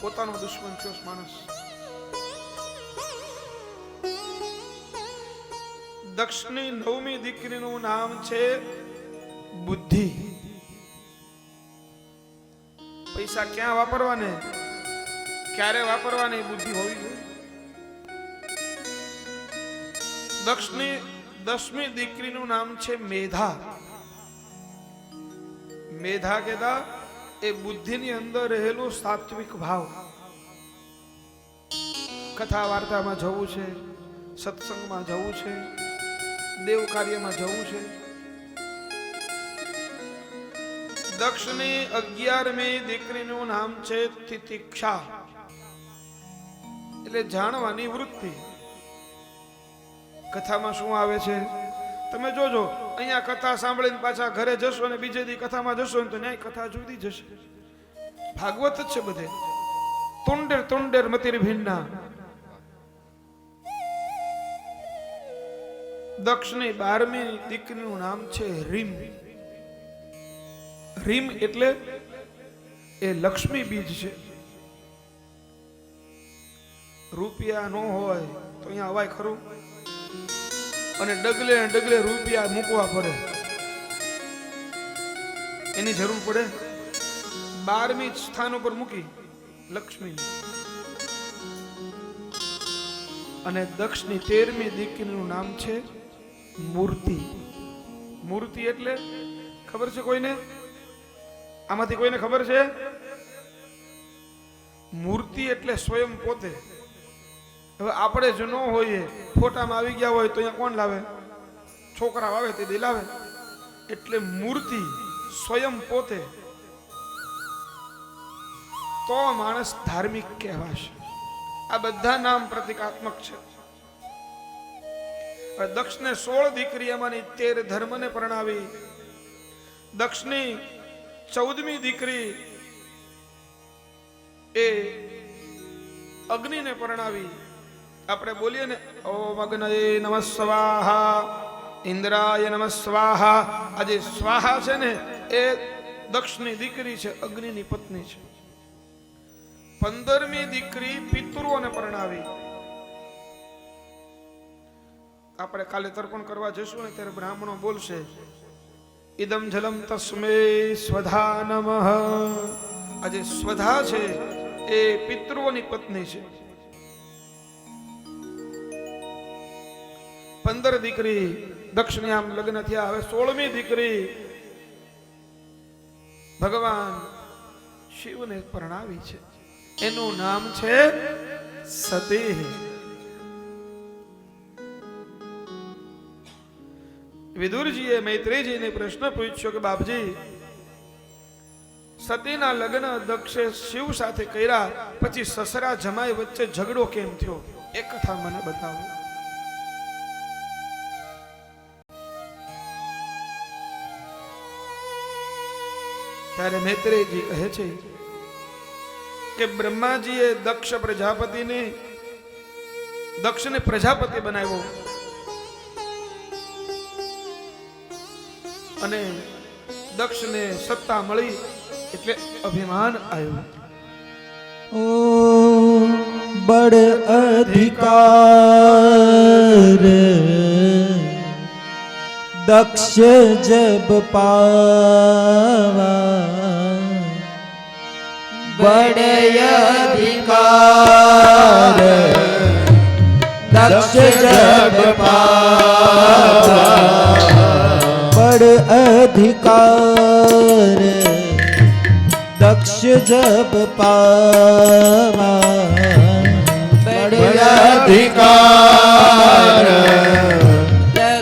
પોતાનો દુશ્મન થયો માણસ. દક્ષની 9મી દીકરીનું નામ છે બુદ્ધિ. પૈસા ક્યાં વાપરવાને, ક્યારે વાપરવાની બુદ્ધિ હોવી જોઈએ. દક્ષની 10મી દીકરીનું નામ છે મેધા. મેધા કહેતા એ બુદ્ધિની અંદર રહેલું સાત્વિક ભાવ. કથા વાર્તામાં જવું છે, સત્સંગમાં જવું છે, દેવ કાર્યમાં જવું છે. દક્ષની 11મી દીકરીનું નામ છે તિતિક્ષા, એટલે જાણવાની વૃત્તિ. કથામાં શું આવે છે તમે જોજો. અહીંયા કથા સાંભળીને પાછા ઘરે જશો અને બીજે દી કથામાં જશો ને તો ન્યાય કથા જુદી જશે. ભાગવત જ છે બધે. તુંડેર તુંડેર મતિર ભિન્ના. દક્ષની 12મી દીકરીનું નામ છે રીમ. રીમ એટલે એ લક્ષ્મી બીજ છે. રૂપિયા ન હોય તો અહીંયા અવાય ખરું, અને ડગલે ડગલે રૂપિયા મૂકવા પડે, એની જરૂર પડે. 12મી સ્થાન ઉપર મૂકી લક્ષ્મી. અને દક્ષની 13મી દીકરીનું નામ છે મૂર્તિ. મૂર્તિ એટલે ખબર છે કોઈને? આમાંથી કોઈને ખબર છે? મૂર્તિ એટલે સ્વયં પોતે. હવે આપણે જ ન હોઈએ, ફોટામાં આવી ગયા હોય તો અહીંયા કોણ લાવે? છોકરા આવે તે લાવે. એટલે મૂર્તિ સ્વયં પોતે. તો માણસ ધાર્મિક કહેવાશે. આ બધા નામ પ્રતિકાત્મક છે. હવે દક્ષને 16 દીકરીઓમાંની 13 ધર્મને પરણાવી. દક્ષની 14મી દીકરી એ અગ્નિને પરણાવી. આપણે બોલીએ ને ઓમ અગ્નયે નમઃ સ્વાહા, ઇન્દ્રાય નમઃ સ્વાહા. આ જે સ્વાહા છે ને એ દક્ષની દીકરી છે, અગ્નિની પત્ની છે. 15મી દીકરી પિતૃઓને પરણાવી. આપણે કાલે તર્પણ કરવા જશું ને ત્યારે બ્રાહ્મણો બોલશે ઇદમ જલમ તસ્મે સ્વધા નમઃ. આ જે સ્વધા છે એ પિતૃઓની પત્ની છે. 15 દીકરી દક્ષની આમ લગ્ન થયા. હવે 16મી દીકરી ભગવાન શિવને પરણાવી છે. એનું નામ છે સતી. વિદુરજીએ મૈત્રેયજીને પ્રશ્ન પૂછ્યો કે બાપજી, સતીના લગ્ન દક્ષે શિવ સાથે કર્યા પછી સસરા જમાઈ વચ્ચે ઝઘડો કેમ થયો? એ કથા મને બતાવો. ત્યારે મૈત્રેયજી કહે છે કે બ્રહ્માજીએ દક્ષને પ્રજાપતિ બનાવ્યો અને દક્ષને સત્તા મળી એટલે અભિમાન આવ્યું. ओ बड़ अधिकार दक्ष जब पावा, बड़ अधिकार दक्ष जब पावा, बड़ अधिकार दक्ष जब पावा, बड़ अधिकार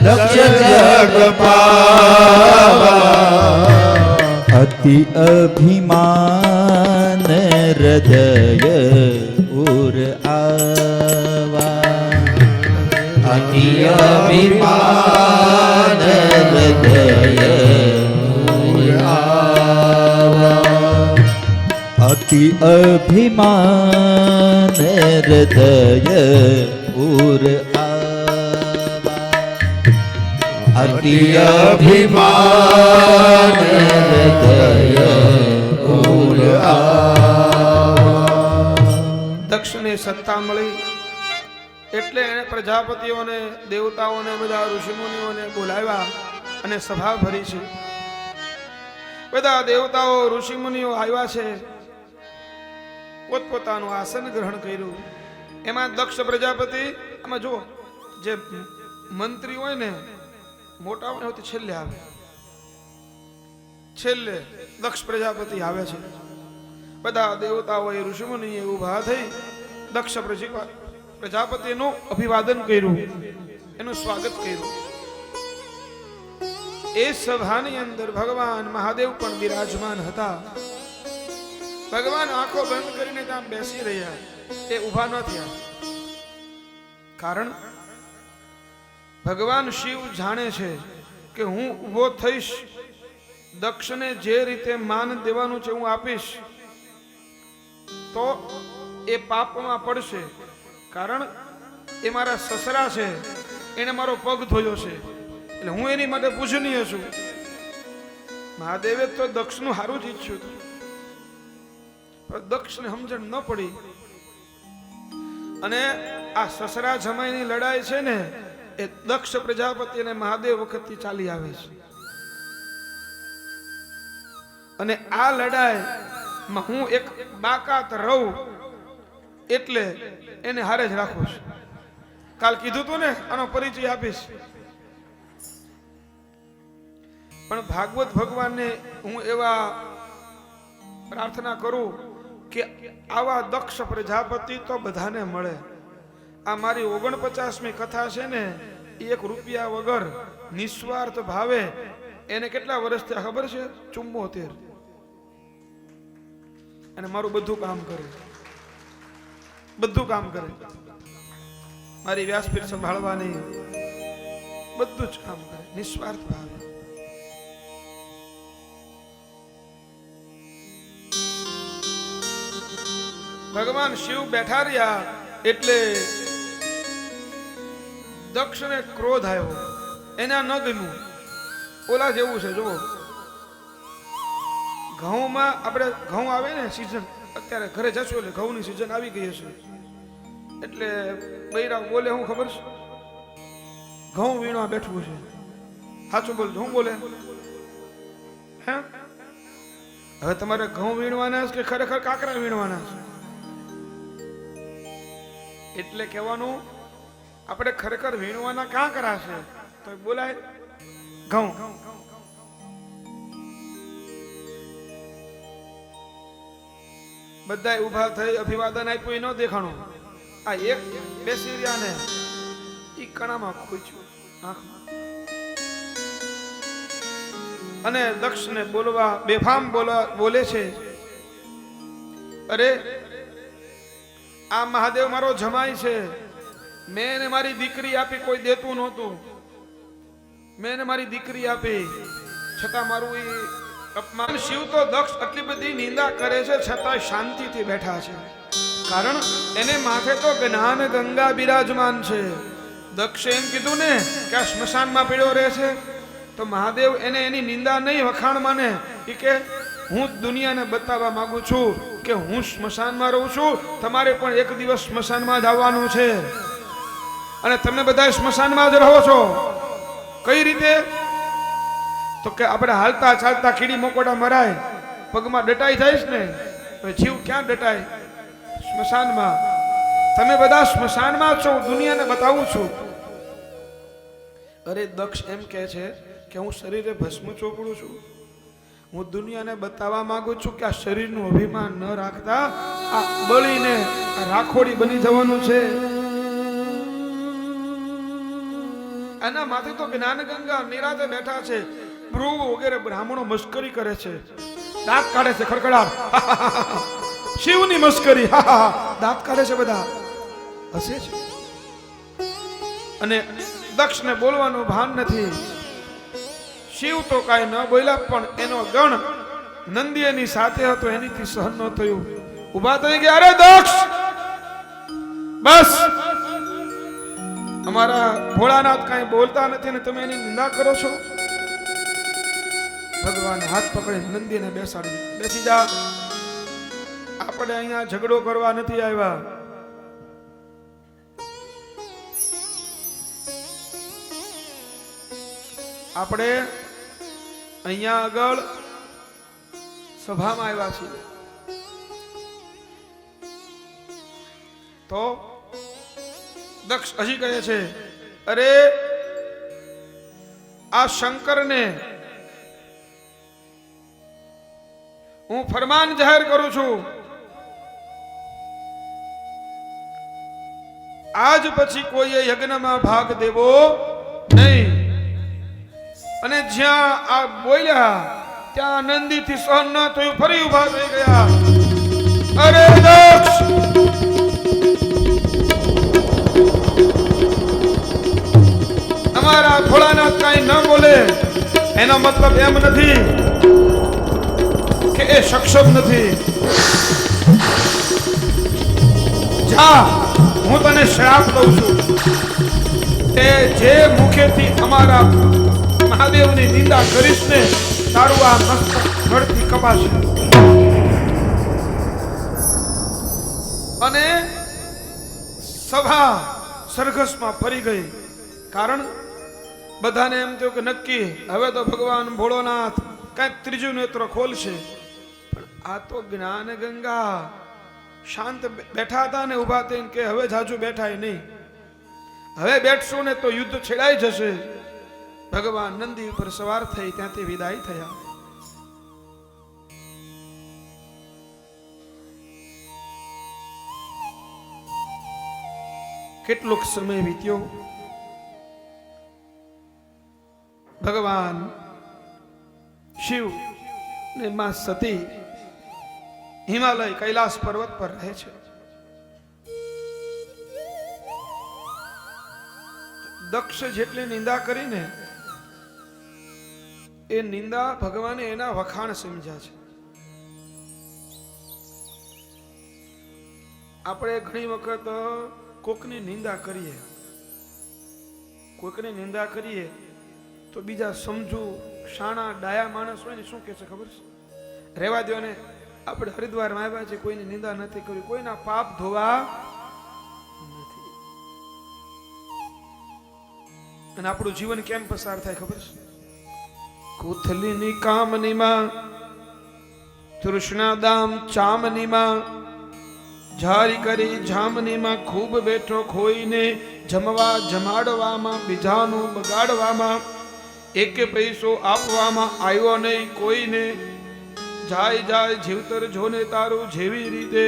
दक्ष जब पावा, अति अभिमान हृदय उर आवा, अति अभिमान हृदय उर आवा, अति अभिमान हृदय उर आवा, अति अभिमान हृदय उर आवा. દક્ષને સત્તા મળી એટલે એને પ્રજાપતિઓને, દેવતાઓને, બધા ઋષિમુનિઓને બોલાવ્યા અને સભા ભરી છે. બધા દેવતાઓ ઋષિમુનિઓ આવ્યા છે, પોતપોતાનું આસન ગ્રહણ કર્યું. એમાં દક્ષ પ્રજાપતિ, આમાં જો જે મંત્રી હોય ને, મોટા હોય તે છેલ્લે આવે. છેલ્લે દક્ષ પ્રજાપતિ આવે છે. બધા દેવતાઓએ ઋષિમુનિએ ઊભા થઈ દક્ષ પ્રજાપતિનું અભિવાદન કર્યું, એનું સ્વાગત કર્યું. એ સભાની અંદર ભગવાન મહાદેવ પણ બિરાજમાન હતા. ભગવાન આંખો બંધ કરીને ત્યાં બેસી રહ્યા, એ ઊભા ન થયા. કારણ ભગવાન શિવ જાણે છે કે હું ઊભો થઈશ, દક્ષને જે રીતે માન દેવાનું છે હું આપીશ, તો એ પાપમાં પડશે. કારણ એ મારા સસરા છે, એને મારો પગ ધોયો છે, એટલે હું એની માટે પૂજનીય છું. મહાદેવે તો દક્ષનું સારું જ ઈચ્છ્યું હતું, પણ દક્ષને સમજણ ન પડી. અને આ સસરા જમાઈની લડાઈ છે ને, એ દક્ષ પ્રજાપતિ અને મહાદેવ વખતથી ચાલી આવે છે. અને આ લડાઈમાં હું એક બાકાત રહું એટલે એને હારે જ રાખું છું. કાલ કીધું તું ને, આનો પરિચય આપીશ. પણ ભાગવત ભગવાનને હું એવા પ્રાર્થના કરું કે આવા દક્ષ પ્રજાપતિ તો બધાને મળે. આ મારી 49મી કથા છે ને, એ 1 રૂપિયા વગર નિસ્વાર્થ ભાવે એને કેટલા વર્ષ થયા ખબર છે? 74. અને મારું બધું કામ કરે. બધું કામ કરે, મારી વ્યાસપીઠ સંભાળવાની બધું જ કામ કરે નિસ્વાર્થ ભાવે. ભગવાન શિવ બેઠા રહ્યા એટલે દક્ષને ક્રોધ આવ્યો, એના ન ગમ્યું. ઓલા જેવું છે, જુઓ, ઘઉંમાં આપણે ઘઉં આવે ને સીઝન, અત્યારે ઘરે જશો એટલે ઘઉંની સીઝન આવી ગઈ હશે, એટલે બૈરા બોલે શું ખબર છે? ઘઉં વીણવા બેઠવું છે. સાચું બોલ, શું બોલે? હે, હવે તમારે ઘઉં વીણવાના છે કે ખરેખર કાકરા વીણવાના છે? એટલે કહેવાનું આપણે ખરેખર વીણવાના કાંકરા છે તો બોલાય ઘઉં. બધા ઉભા થઈ અભિવાદન આપ્યું, ન દેખાણું. આ એક બેસી રહ્યા ને ઈ કણામાં ખૂચ્યું આંખમાં, અને દક્ષને બોલવા બેફામ બોલે છે, અરે આ મહાદેવ મારો જમાઈ છે, મેં એને મારી દીકરી આપી, કોઈ દેતું નહોતું, મેં એને મારી દીકરી આપી, છતાં મારું એ અપમાન. શિવ તો દક્ષ આટલી બધી નિંદા કરે છે છતાં શાંતિથી બેઠા છે, કારણ એને માથે તો જ્ઞાન ગંગા બિરાજમાન છે. દક્ષે એમ કીધું ને કે આ સ્મશાનમાં પીડ્યો રહે છે, તો મહાદેવ એને એની નિંદા નહીં વખાણ માને. એ કે હું દુનિયાને બતાવવા માંગુ છું કે હું સ્મશાનમાં રહું છું, તમારે પણ એક દિવસ સ્મશાનમાં જ આવવાનું છે, અને તમે બધા સ્મશાનમાં જ રહો છો. કઈ રીતે? તો કે આપણે હાલતા ચાલતા કીડી મકોડા મરાય, પગમાં ડટાઈ જાય ને, જીવ ક્યાં ડટાય? સ્મશાનમાં. તમે બધા સ્મશાનમાં છો, દુનિયાને બતાવું છું. અરે દક્ષ એમ કહે છે કે હું શરીરે ભસ્મ ચોપડું છું, હું દુનિયાને બતાવવા માંગુ છું કે આ શરીરનું અભિમાન ન રાખતા આ બળીને રાખોડી બની જવાનું છે. એના માથે તો જ્ઞાન ગંગા નિરાતે બેઠા છે, ભ્રુ વગેરે બ્રાહ્મણો મસ્કરી કરે છે, દાંત કાઢે છે ખડખડાટ, શિવની મસ્કરી, દાંત કાઢે છે, બધા હસે છે. અને દક્ષને બોલવાનું ભાન નથી. શિવ તો કાંઈ ન બોલ્યા, પણ એનો ગણ નંદી એની સાથે હતો, એનીથી સહન ન થયું, ઉભા થઈ ગયા. અરે દક્ષ, બસ, અમારા ભોળાનાથ કાંઈ બોલતા નથી ને તમે એની નિંદા કરો છો. ભગવાન હાથ પકડી નંદીને બેસાડી, બેસી જા, આપણે અહીંયા ઝઘડો કરવા નથી આવ્યા. આપણે અહીંયા આગળ સભામાં આવ્યા છીએ. તો દક્ષ હજી કહે છે, અરે આ શંકરને હું ફરમાન જાહેર કરું છું, આજ પછી કોઈએ યજ્ઞમાં ભાગ દેવો નહીં. અને જ્યાં આ બોલ્યા ત્યાં નંદીથી સહન ન થયું, ફરી ઉભા થઈ ગયા. અરે દક્ષ, અમારા ભોળાનાથ કાંઈ ન બોલે એનો મતલબ એમ નથી કે એ સક્ષમ નથી. જા, હું તને શ્રાપ દઉં છું, તે જે મુખેથી અમારા મહાદેવની નિંદા કરીશ ને, તારું આ મસ્તક ધડથી કપાશે. અને સભા સરઘસમાં ફરી ગઈ, કારણ બધાને એમ થયું કે નક્કી હવે તો ભગવાન ભોળોનાથ કઈક ત્રીજું નેત્ર ખોલશે. પણ આ તો જ્ઞાન ગંગા શાંત બેઠા હતા ને, ઉભા થઈને કે હવે જાજુ બેઠાય નહીં, હવે બેઠશું ને તો યુદ્ધ છેડાઈ જશે. ભગવાન નંદી ઉપર સવાર થઈ ત્યાંથી વિદાય થયા. કેટલોક સમય વીત્યો. ભગવાન શિવ ને માં સતી હિમાલય કૈલાસ પર્વત પર રહે છે. દક્ષ જેટલી નિંદા કરીને એ નિંદા ભગવાને એના વખાણ સમજ્યા છે. આપણે ઘણી વખત કોકની નિંદા કરીએ, કોકની નિંદા કરીએ તો બીજા સમજુ શાણા ડાયા માણસ હોય ને શું કહે છે ખબર છે? રહેવા દો ને, આપણે હરિદ્વારમાં આવ્યા છે, કોઈની નિંદા નથી કરી, કોઈના પાપ ધોવા નથી. અને આપણું જીવન કેમ પસાર થાય ખબર છે? કુથલીની કામનીમાં, તૃષ્ણાદામ ચામનીમાં, જારી કરી જામનીમાં, ખૂબ બેઠો ખોઈને, જમવા જમાડવામાં, બીજાનું બગાડવામાં, એક પૈસો આપવામાં આવ્યો નહીં કોઈને. જાય જાય જીવતર જોને તારું જેવી રીતે,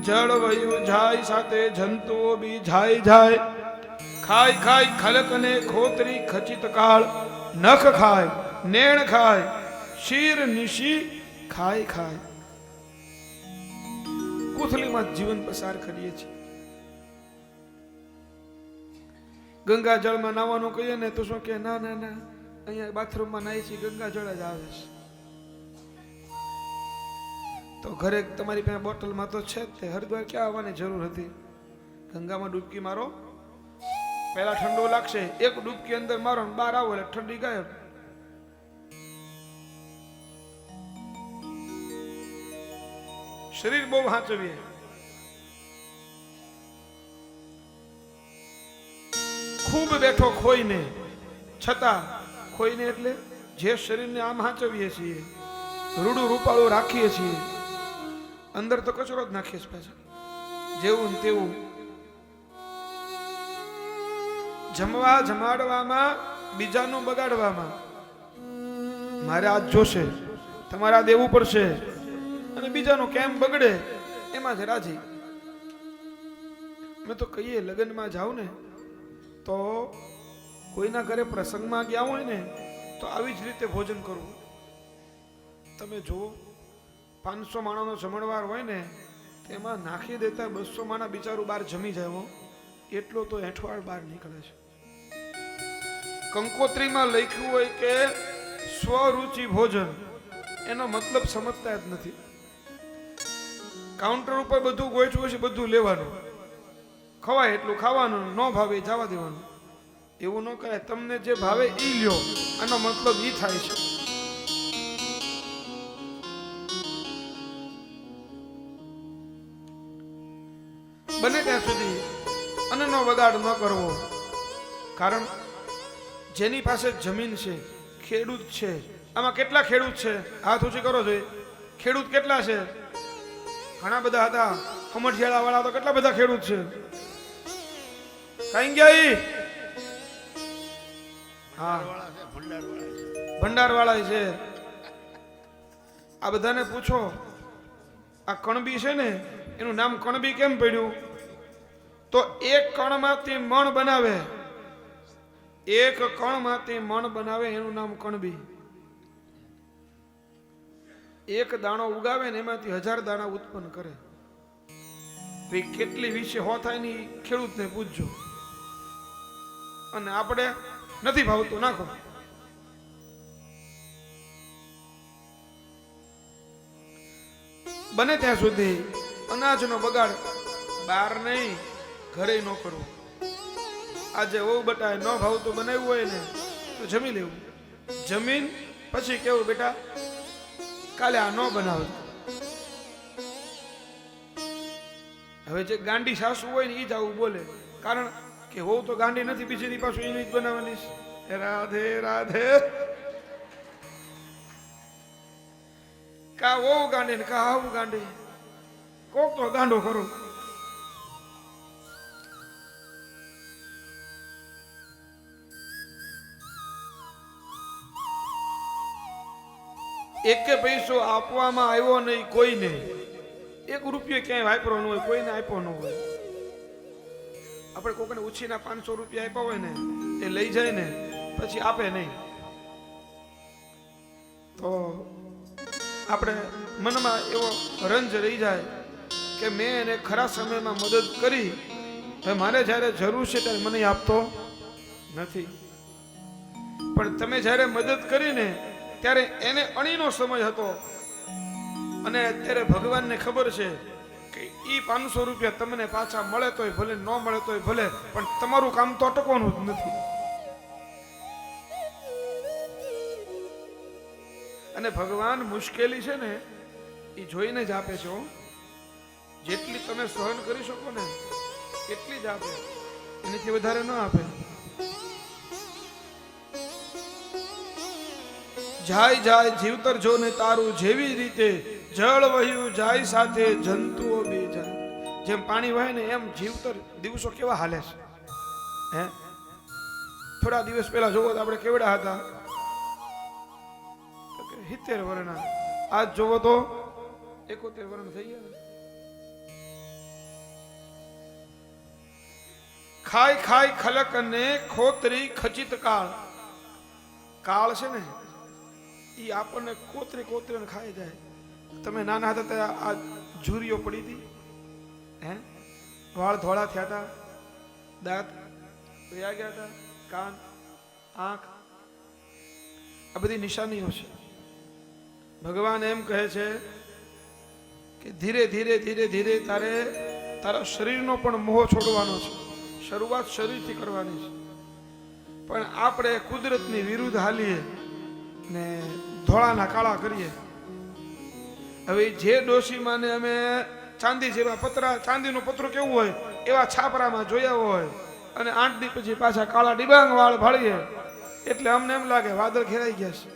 જળ વયું જાય સાથે જંતુઓ બી જાય જાય. ખાય ખાય ખલકને ખોતરી ખચિત કાળ, નખ ખાય નેણ ખાય, શીર નિશી ખાય ખાય. કુથલીમાં જીવન પસાર કરીએ છીએ. ગંગા જળમાં નાવાનું કહીએ ને તો શું કે ના ના ના, અહીંયા બાથરૂમમાં નાહી છે, ગંગા જળ જ આવે છે. તો ઘરે તમારી પાસે બોટલમાં તો છે જ તે, હરિદ્વાર ક્યાં આવવાની જરૂર હતી? ગંગામાં ડૂબકી મારો, પહેલા ઠંડો લાગશે, એક ડૂબકી અંદર મારો ને બહાર આવો એટલે ઠંડી ગાયબ. શરીર બહુ હાચવીએ. ખૂબ બેઠો ખોઈને, છતાં ખોઈને એટલે જે શરીરને આમ હાચવીએ છીએ, રૂડું રૂપાળું રાખીએ છીએ, અંદર તો કચરો જ નાખીએ છીએ પાછા, જેવું ને તેવું. જમવા જમાડવામાં, બીજાનું બગાડવામાં. મારે આજ જોશે, તમારે આ દેવું પડશે, અને બીજાનું કેમ બગડે એમાં જ રાજી. મેં તો કહીએ લગ્નમાં જાઉં ને તો કોઈના ઘરે પ્રસંગમાં ગયા હોય ને તો આવી જ રીતે ભોજન કરવું. તમે જુઓ 500 માણાનો જમણવાર હોય ને તેમાં નાખી દેતા 200 માણા બિચારું બહાર જમી જાય, એટલો તો હેઠવાડ બહાર નીકળે છે. કંકોત્રીમાં લખ્યું હોય કે સ્વરુચિ ભોજન, એનો મતલબ સમજતા જ નથી. કાઉન્ટર ઉપર બધું ગોઠવું છે, બધું લેવાનું, ખવાય એટલું ખાવાનું, ન ભાવે જવા દેવાનું. એવું ન કરાય. તમને જે ભાવે ઈ લ્યો, આનો મતલબ ઈ થાય છે. બને ત્યાં સુધી અન્નનો બગાડ ન કરવો. કારણ જેની પાસે જમીન છે, ખેડૂત છે, આમાં કેટલા ખેડૂત છે? હાથ ઊંચી કરો જોઈએ. ખેડૂત કેટલા છે? ઘણા બધા હતા. કમઠિયાળા વાળા તો કેટલા બધા ખેડૂત છે. કઈ ગયા ઈ? હા, ભંડાર વાળા છે. આ બધાને પૂછો, આ કણબી છે ને એનું નામ કણબી કેમ પડ્યું? તો એક કણમાંથી મણ બનાવે, એક કણમાંથી મણ બનાવે એનું નામ કણબી. એક દાણો ઉગાવે ને એમાંથી 1000 દાણા ઉત્પન્ન કરે. કેટલી વિશે હો થાય ની ખેડૂતને પૂછજો. અને આપણે નથી ભાવતું નાખો. બને ત્યાં સુધી અનાજનો બગાડ બહાર નહીં, ઘરે ન કરવો. આજે ઓવ બટા ન ભાવતું બનાવ્યું હોય ને તો જમી લેવું. જમીન પછી કેવું બેટા કાલે આ ન બનાવે. હવે જે ગાંડી સાસુ હોય ને એ જ આવું બોલે, કારણ કે હોવ તો ગાંડી નથી, બીજી પાછું એની જ બનાવવાની. રાધે રાધે. કા હોવ ગાંડી ને કા આવું ગાંડી, કોક તો ગાંડો કરો. એક પૈસો આપવામાં આવ્યો નહીં કોઈને, 1 રૂપિયો ક્યાંય વાપરો ન હોય, કોઈને આપ્યો ન હોય. આપણે કોકને ઉછીના 500 રૂપિયા આપ્યા હોય ને એ લઈ જાય ને પછી આપે નહીં, તો આપણે મનમાં એવો રંજ રહી જાય કે મેં એને ખરા સમયમાં મદદ કરી, હવે મારે જ્યારે જરૂર છે ત્યારે મને આપતો નથી. પણ તમે જ્યારે મદદ કરીને ત્યારે એને અણીનો સમય હતો અને અત્યારે ભગવાનને ખબર છે કે ઈ 500 રૂપિયા તમને પાછા મળે તોય ભલે, ન મળે તોય ભલે, પણ તમારું કામ તો અટકવાનું જ નથી. અને ભગવાન મુશ્કેલી છે ને એ જોઈને જ આપે છે હો. જેટલી તમે સહન કરી શકો ને એટલી જ આપે, એનાથી વધારે ન આપે. જાય જાય જીવતર જો ને તારું, જેવી રીતે જળ વહ્યું જાય સાથે જંતુઓ બે જાય. જેમ પાણી વહે ને એમ જીવતર દિવસો કેવા હાલે છે. હે, થોડા દિવસ પહેલા જોવો તો આપણે કેવડા હતા, 70 વર્ષના. આજ જોવો તો 71 વર્ષ થઈ ગયા. ખાય ખાય ખલક ને ખોતરી ખચિત કાળ. કાળ છે ને ઈ આપણને કોતરી કોતરીને ખાઈ જાય. તમે નાના હતા ત્યારે આ ઝુરીઓ પડી હતી, હે, વાળ ધોળા થયા હતા, દાંત વયા ગયા હતા, કાન, આંખ, આ બધી નિશાનીઓ છે. ભગવાન એમ કહે છે કે ધીરે ધીરે ધીરે ધીરે તારે તારા શરીરનો પણ મોહ છોડવાનો છે. શરૂઆત શરીરથી કરવાની છે. પણ આપણે કુદરતની વિરુદ્ધ હાલીએ ને ધોળાના કાળા કરીએ. હવે જે ડોશીમાને અમે ચાંદી જેવા પતરા, ચાંદીનું પતરું કેવું હોય એવા છાપરામાં જોયા હોય અને 8 દી પછી પાછા કાળા ડિબાંગ વાળ ભાળીએ એટલે અમને એમ લાગે વાદળ ઘેરાઈ ગયા છે.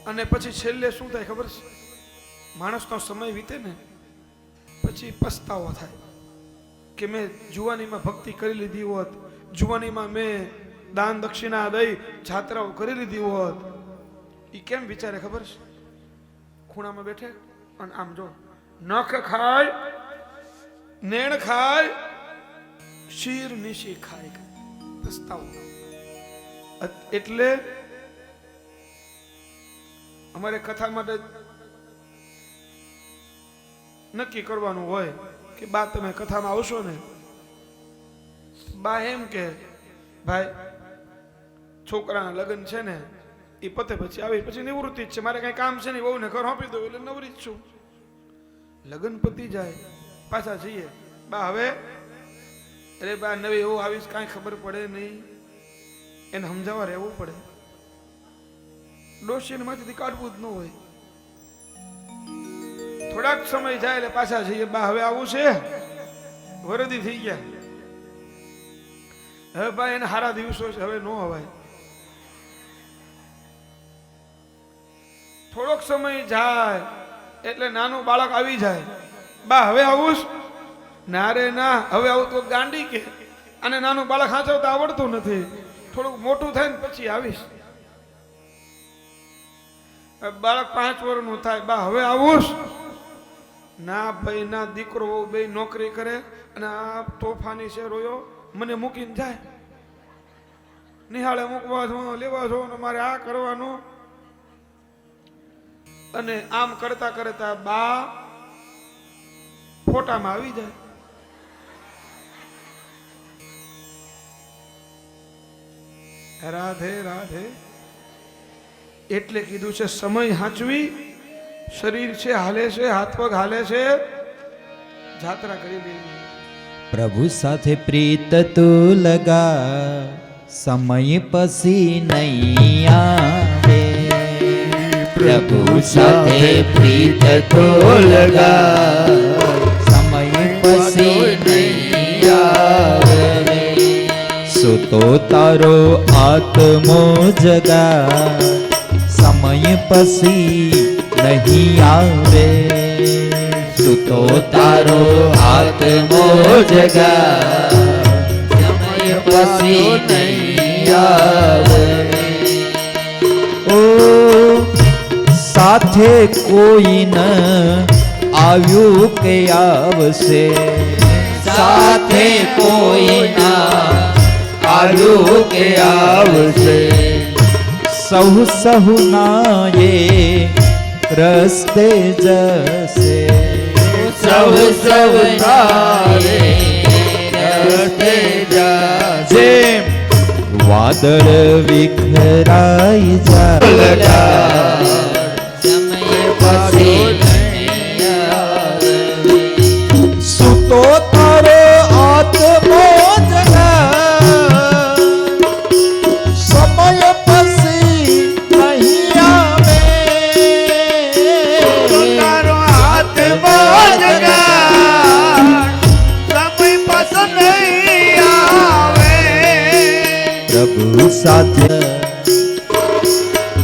અને પછી છેલ્લે શું થાય ખબર છે? માણસનો સમય વીતે ને પછી પસ્તાવો થાય કે મેં જુવાનીમાં ભક્તિ કરી લીધી હોત, જુવાનીમાં મેં દાન દક્ષિણા દઈ જાત્રાઓ કરી લીધી હોત. એ કેમ વિચારે ખબર છે? ખૂણામાં બેઠે અને આમ જો, નખ ખાય, નેણ ખાય, શીર નિશી ખાય, પસ્તાવો. એટલે અમારે કથા માટે નક્કી કરવાનું હોય કે બા તમે કથામાં આવશો ને, બા એમ કે ભાઈ છોકરાના લગ્ન છે ને એ પતે પછી આવી પછી નિવૃત્તિ જ છે, મારે કઈ કામ છે નહીં, બહુ ને ઘર આપી દો એટલે નવરી જ છું. લગ્ન પતી જાય પાછા જઈએ, બા હવે અરે બા નવી એવું આવીશ કાંઈ ખબર પડે નહીં, એને સમજાવવા રહેવું પડે. ડોશીને માંથી કાઢવું જ ન હોય. થોડાક સમય જાય એટલે પાછા જઈએ, બા હવે આવું છે, વરદી થઈ ગયા, હવે ભાઈ એને સારા દિવસો છે, હવે નો હવાય. થોડોક સમય જાય એટલે નાનું બાળક આવી જાય, બા હવે આવું ના રે ના, હવે આવું તો ગાંડી કે, અને નાનું બાળક હાચવતા આવડતું નથી, થોડુંક મોટું થાય ને પછી આવીશ. બાળક 5 વર્ષનું થાય, બા હવે આવું ના ભાઈ ના, દીકરો બે નોકરી કરે અને આ તોફાની છે રોયો, મને મૂકીને જાય, નિહાળે મૂકવા છો, લેવા છો ને મારે આ કરવાનું. અને આમ કરતા કરતા બા ફોટામાં આવી જાય. રાધે રાધે. એટલે કીધું છે સમય હાચવી, શરીર છે હાલે છે, હાથ પગ હાલે છે, જાત્રા કરી લેવી. પ્રભુ સાથે પ્રીત તું લગા, સમય પછી નહીં આવે. પ્રભુ સાથે પ્રીત તો લગા, સમય પછી નહીં આવે. સુતો તારો આત્મો જગા, સમય પછી નહીં આવે. સુતો તારો આત્મો જગા, સમય પછી નહીં આવે. ઓ સાથે કોઈ ન આવ્યું કે આવશે, સાથે કોઈ ના આવ્યું કે આવશે. સહુ સહુ નાયે રસ્તે જશે. સૌ સૌ તારે રસ્તે જા જેમ વાદળ વિખરાઈ જાય સમય પછી નહીં આવે સુતો તારો આત્મો જગા સમય પછી નહીં આવે તારો હાથ બજગા સમય પાસ નહીં આવે પ્રભુ સાથે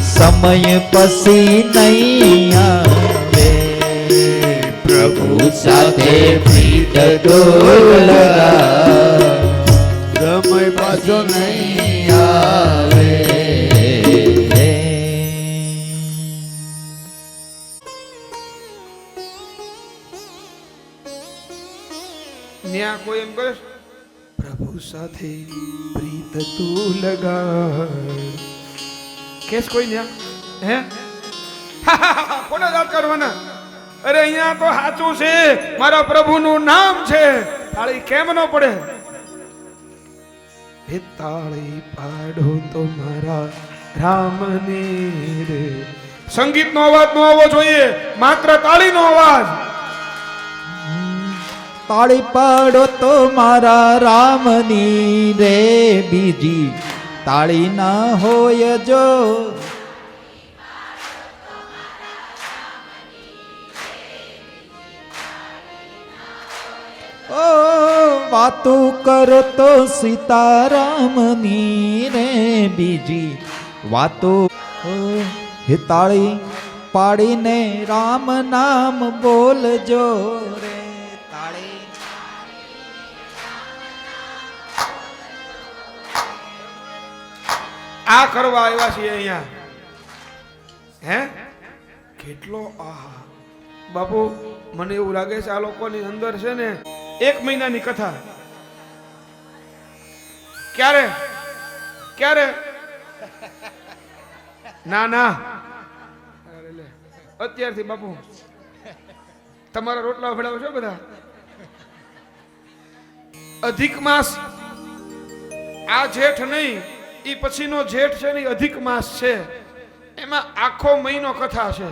સમય પછી નહીં આવે પ્રભુ સાથે પ્રીત ડોલરા સમય પાછો નહીં આવે ન્યા કોઈ એમ કહે પ્રભુ સાથે પ્રીત તું લગાડ કેસ કોઈ ન્યા હે કોને વાત કરવાના અરે અહીંયા તો સાચું છે મારા પ્રભુનું નામ છે તાળી કેમ ન પડે હે તાળી પાડો તો મારા રામની રે સંગીતનો અવાજ ન આવવો જોઈએ માત્ર તાળીનો અવાજ તાળી પાડો તો મારા રામની રે બીજી તાળી ના હોય જો ઓ વાતું કરો તો સીતારામની રે બીજી વાતો હે તાળી પાડીને રામ નામ બોલજો રે તાળી આ કરવા આવ્યા છીએ અહીંયા હે કેટલો આહા બાપુ મને એવું લાગે છે આ લોકોની અંદર છે ને 1 મહિનાની કથા ક્યારે ક્યારે ના ના અરે લે અત્યારથી બાપુ તમારા રોટલા ભણાવો છો બધા અધિક માસ આ જેઠ નહીં ઈ પછીનો જેઠ છે ને ઈ અધિક માસ છે એમાં આખો મહિનો કથા છે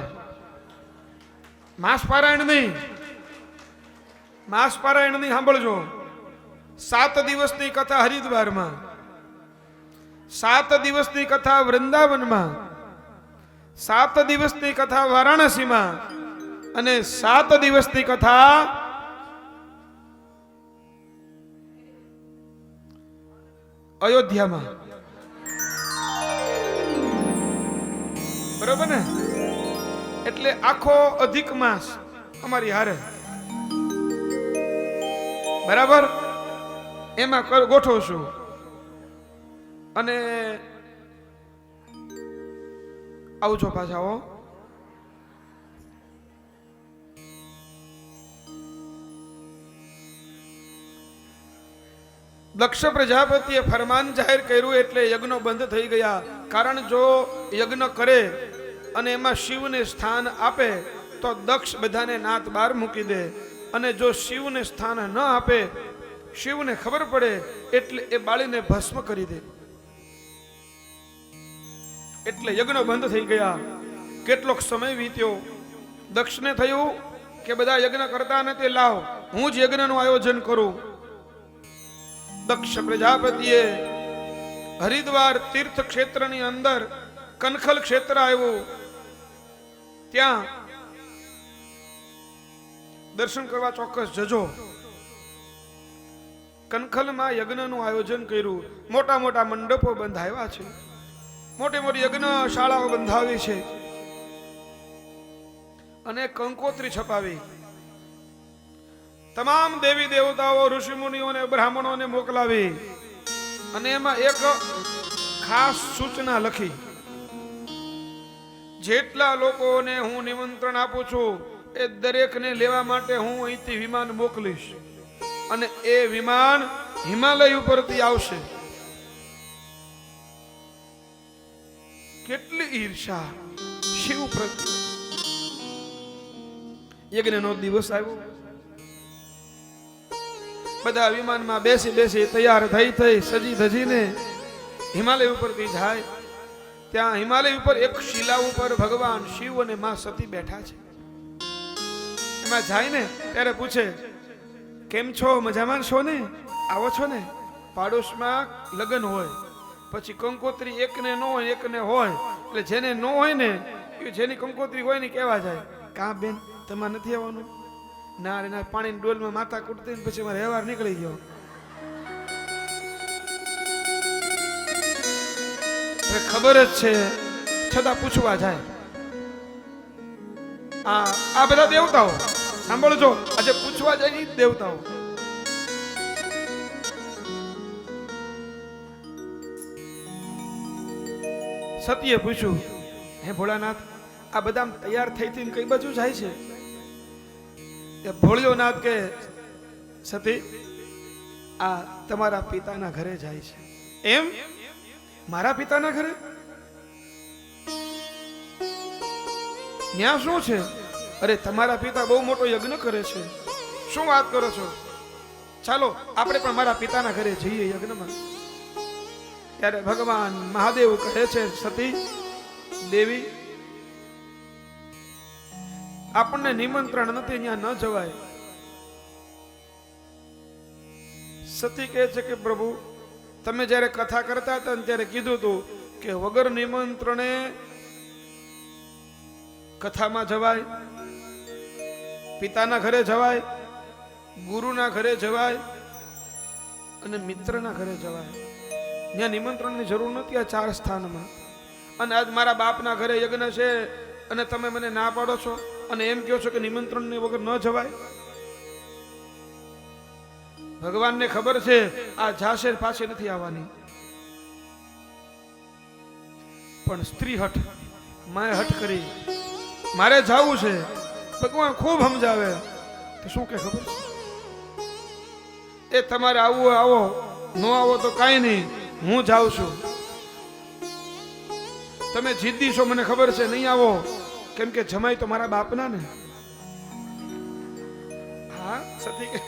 માસ પારાયણ નહીં સાંભળજો 7 દિવસની કથા હરિદ્વારમાં 7 દિવસની કથા વૃંદાવનમાં 7 દિવસની કથા વારાણસીમાં અને 7 દિવસની કથા અયોધ્યામાં બરોબર ને એટલે આખો અધિક માસ અમારી હારે બરાબર એમાં ગોઠવશું અને આવજો પાછા હો દક્ષ પ્રજાપતિએ ફરમાન જાહેર કર્યું એટલે યજ્ઞ બંધ થઈ ગયા કારણ જો યજ્ઞ કરે અને એમાં શિવને સ્થાન આપે તો દક્ષ બધાને નાત બહાર મૂકી દે અને જો શિવને સ્થાન ન આપે શિવને ખબર પડે એટલે એ બાળીને ભસ્મ કરી દે એટલે યજ્ઞ બંધ થઈ ગયા કેટલોક સમય વીત્યો દક્ષને થયું કે બધા યજ્ઞ કરતા નથી લાવ હું જ યજ્ઞનું આયોજન કરું દક્ષ પ્રજાપતિએ હરિદ્વાર તીર્થ ક્ષેત્રની અંદર કનખલ ક્ષેત્ર આવ્યું ત્યાં દર્શન કરવા ચોક્કસ જજો કનખલમાં યજ્ઞનું આયોજન કર્યું મોટા મોટા મંડપો બંધાવ્યા છે મોટી મોટી યજ્ઞ શાળાઓ બંધાવી છે અને કંકોત્રી છપાવી તમામ દેવી દેવતાઓ ઋષિ મુનિઓને બ્રાહ્મણોને મોકલાવી અને એમાં એક ખાસ સૂચના લખી જેટલા લોકોને હું નિમંત્રણ આપું છું એ દરેકને લેવા માટે હું અહીંથી વિમાન મોકલીશ અને એ વિમાન હિમાલય ઉપરથી આવશે કેટલી ઈર્ષા શિવ પ્રત્યે યજ્ઞનો દિવસ આવ્યો બધા વિમાનમાં બેસી બેસી તૈયાર થઈ સજી ધજીને હિમાલય ઉપરથી જાય. ત્યાં હિમાલય ઉપર એક શિલા ઉપર ભગવાન શિવ અને માં સતી બેઠા છે. એમાં જાય ને ત્યારે પૂછે, કેમ છો, મજામાં છો ને, આવો છો ને? પાડોશમાં લગ્ન હોય પછી કંકોત્રી એકને ન હોય એકને હોય, એટલે જેને ન હોય ને એ જેની કંકોત્રી હોય ને કેવા જાય, કા બેન તમારે નથી આવવાનું? ના રે ના, પાણીની ડોલમાં માથા કૂટતી પછી મારે વ્યવહાર નીકળી ગયો. ખબર જ છે છતાં પૂછવા જાય. આ બધા દેવતાઓ સાંભળજો, આજે પૂછવા જાય ઈ દેવતાઓ. સતીએ પૂછ્યું, હે ભોળાનાથ, આ બધા તૈયાર થઈ કઈ બાજુ જાય છે? એ ભોળિયો નાથ કે, સતી આ તમારા પિતાના ઘરે જાય છે. એમ? મારા પિતાના ઘરે? ત્યાં શું છે? અરે તમારા પિતા બહુ મોટો યજ્ઞ કરે છે. શું વાત કરો છો? ચાલો આપણે પણ મારા પિતાના ઘરે જઈએ યજ્ઞમાં. ત્યારે ભગવાન મહાદેવ કહે છે, સતી દેવી, આપણને નિમંત્રણ નથી, ત્યાં ન જવાય. સતી કહે છે કે પ્રભુ, તમે જ્યારે કથા કરતા હતા ત્યારે કીધું હતું કે વગર નિમંત્રણે કથામાં જવાય, પિતાના ઘરે જવાય, ગુરુના ઘરે જવાય અને મિત્રના ઘરે જવાય. ત્યાં નિમંત્રણની જરૂર નથી આ 4 સ્થાનમાં. અને આજ મારા બાપના ઘરે યજ્ઞ છે અને તમે મને ના પાડો છો અને એમ કહો છો કે નિમંત્રણની વગર ન જવાય. ભગવાનને ખબર છે આ જાશે પાછી નથી આવવાની, પણ સ્ત્રી હઠ, માએ હઠ કરી મારે જાવું છે. ભગવાન ખૂબ સમજાવે તો શું કે ખબર છે, એ તમારે આવવું આવો, ન આવો તો કાંઈ નહીં, હું જાઉં છું. તમે જીદ્દી છો મને ખબર છે, નહીં આવો, કેમ કે જમાઈ તો મારા બાપના ને. હા સતી કે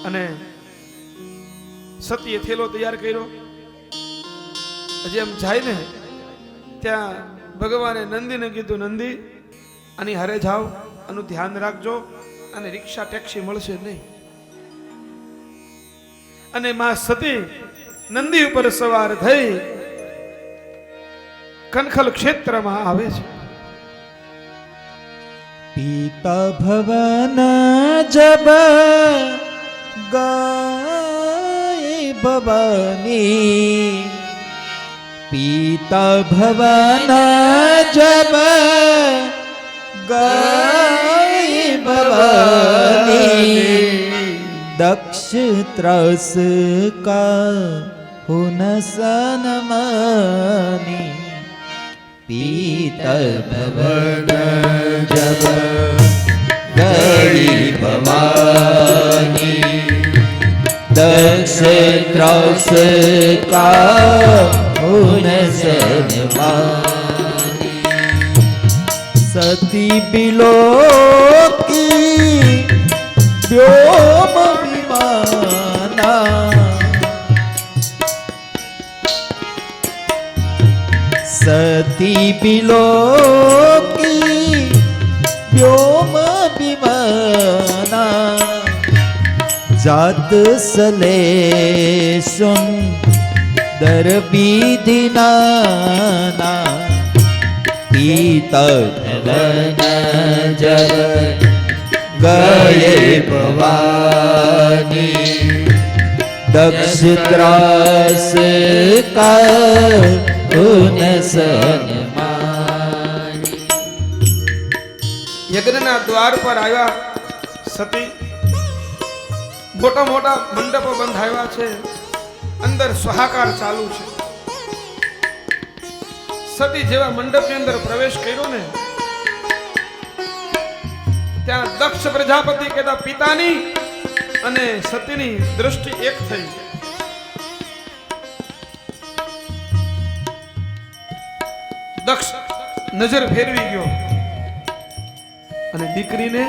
અને સતીએ થેલો તૈયાર કર્યો. હજી એમ જાય ને ત્યાં ભગવાને નંદીને કીધું, નંદી આની હારે જાઓ, આનું ધ્યાન રાખજો, અને રિક્ષા ટેક્સી મળશે નહીં. અને માં સતી નંદી ઉપર સવાર થઈ કનખલ ક્ષેત્રમાં આવે છે. પીતા ભવન જબ ગાય ભવાની, પીતા ભવન જબ ગાય ભવાની, दक्ष त्रस का हुनसन मनी, पीतल भवन जब गई भवानी, दक्ष त्रस का हुनसन मनी, सती बिलो की व्योम विमाना, सती बिलोकी व्योम विमाना, जात सले सुंदर विधिनाना, पीता भवन जब गए भवानी, दक्ष त्रास का યજ્ઞના દ્વાર પર આવ્યા સતી. મોટા મોટા મંડપો બંધાવ્યા છે, અંદર સ્વાહાકાર ચાલુ છે. સતી જેવા મંડપની અંદર પ્રવેશ કર્યો ને ત્યાં દક્ષ પ્રજાપતિ કહેતા પિતાની અને સતીની દૃષ્ટિ એક થઈ. દક્ષ નજર ફેરવી ગયો અને દીકરીને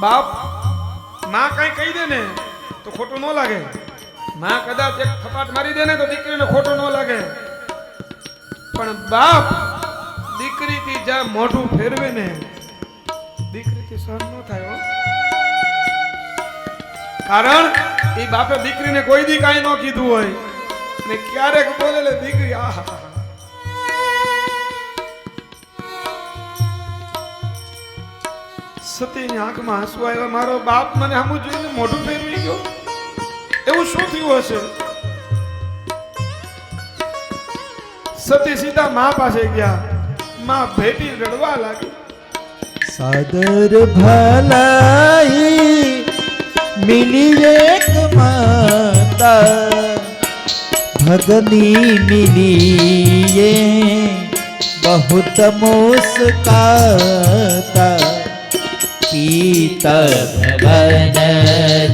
બાપ માં કઈ કહી દે ને તો ખોટું ન લાગે. માં કદાચ એક થપાટ મારી દે ને તો દીકરીને ખોટું ન લાગે, પણ બાપ દીકરીથી જ્યાં મોઢું ફેરવે ને દીકરીથી સહન ન થાય હો. કારણ એ બાપે દીકરીને કોઈ દી કાંઈ ન કીધું હોય ને ક્યારેક બોલે લે દીકરી આહા. સતીની આંખમાં આંસુ આવ્યા, મારો બાપ મને સામું જોઈને મોઢું ફેરવી ગયો, એવું શું થયું હશે? સતી સીધા મા પાસે ગયા, માં ભેટી રડવા લાગી. સાદર ભલાઈ મિલી એક માતા, ભગની મિલીએ बहुत मुस्काता, पीता भवन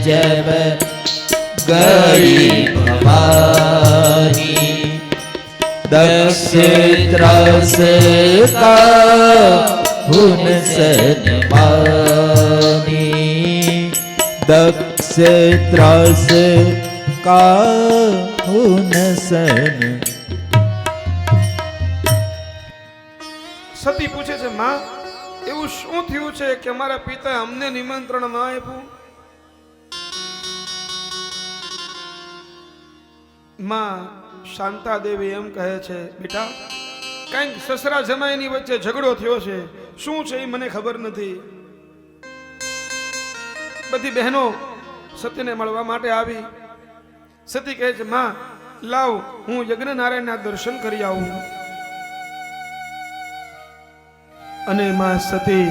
जब गई भवानी, दक्ष त्रास का हुन सनमानी, दक्ष त्रास का हुन सन. સતી પૂછે છે, માં એવું શું થયું છે કે અમારા પિતાએ અમને નિમંત્રણ ન આપ્યું? માં શાંતા દેવી એમ કહે છે, બેટા કંઈક સસરા જમાઈની વચ્ચે ઝઘડો થયો છે, શું છે એ મને ખબર નથી. બધી બહેનો સતીને મળવા માટે આવી. સતી કહે છે, માં લાવ હું યજ્ઞ નારાયણના દર્શન કરી આવું. અને માં સતી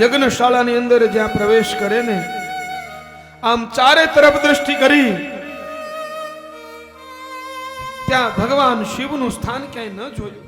યજ્ઞશાળાની અંદર જ્યાં પ્રવેશ કરે ને, આમ ચારે તરફ દ્રષ્ટિ કરી, ત્યાં ભગવાન શિવનું સ્થાન ક્યાંય ન જોયું.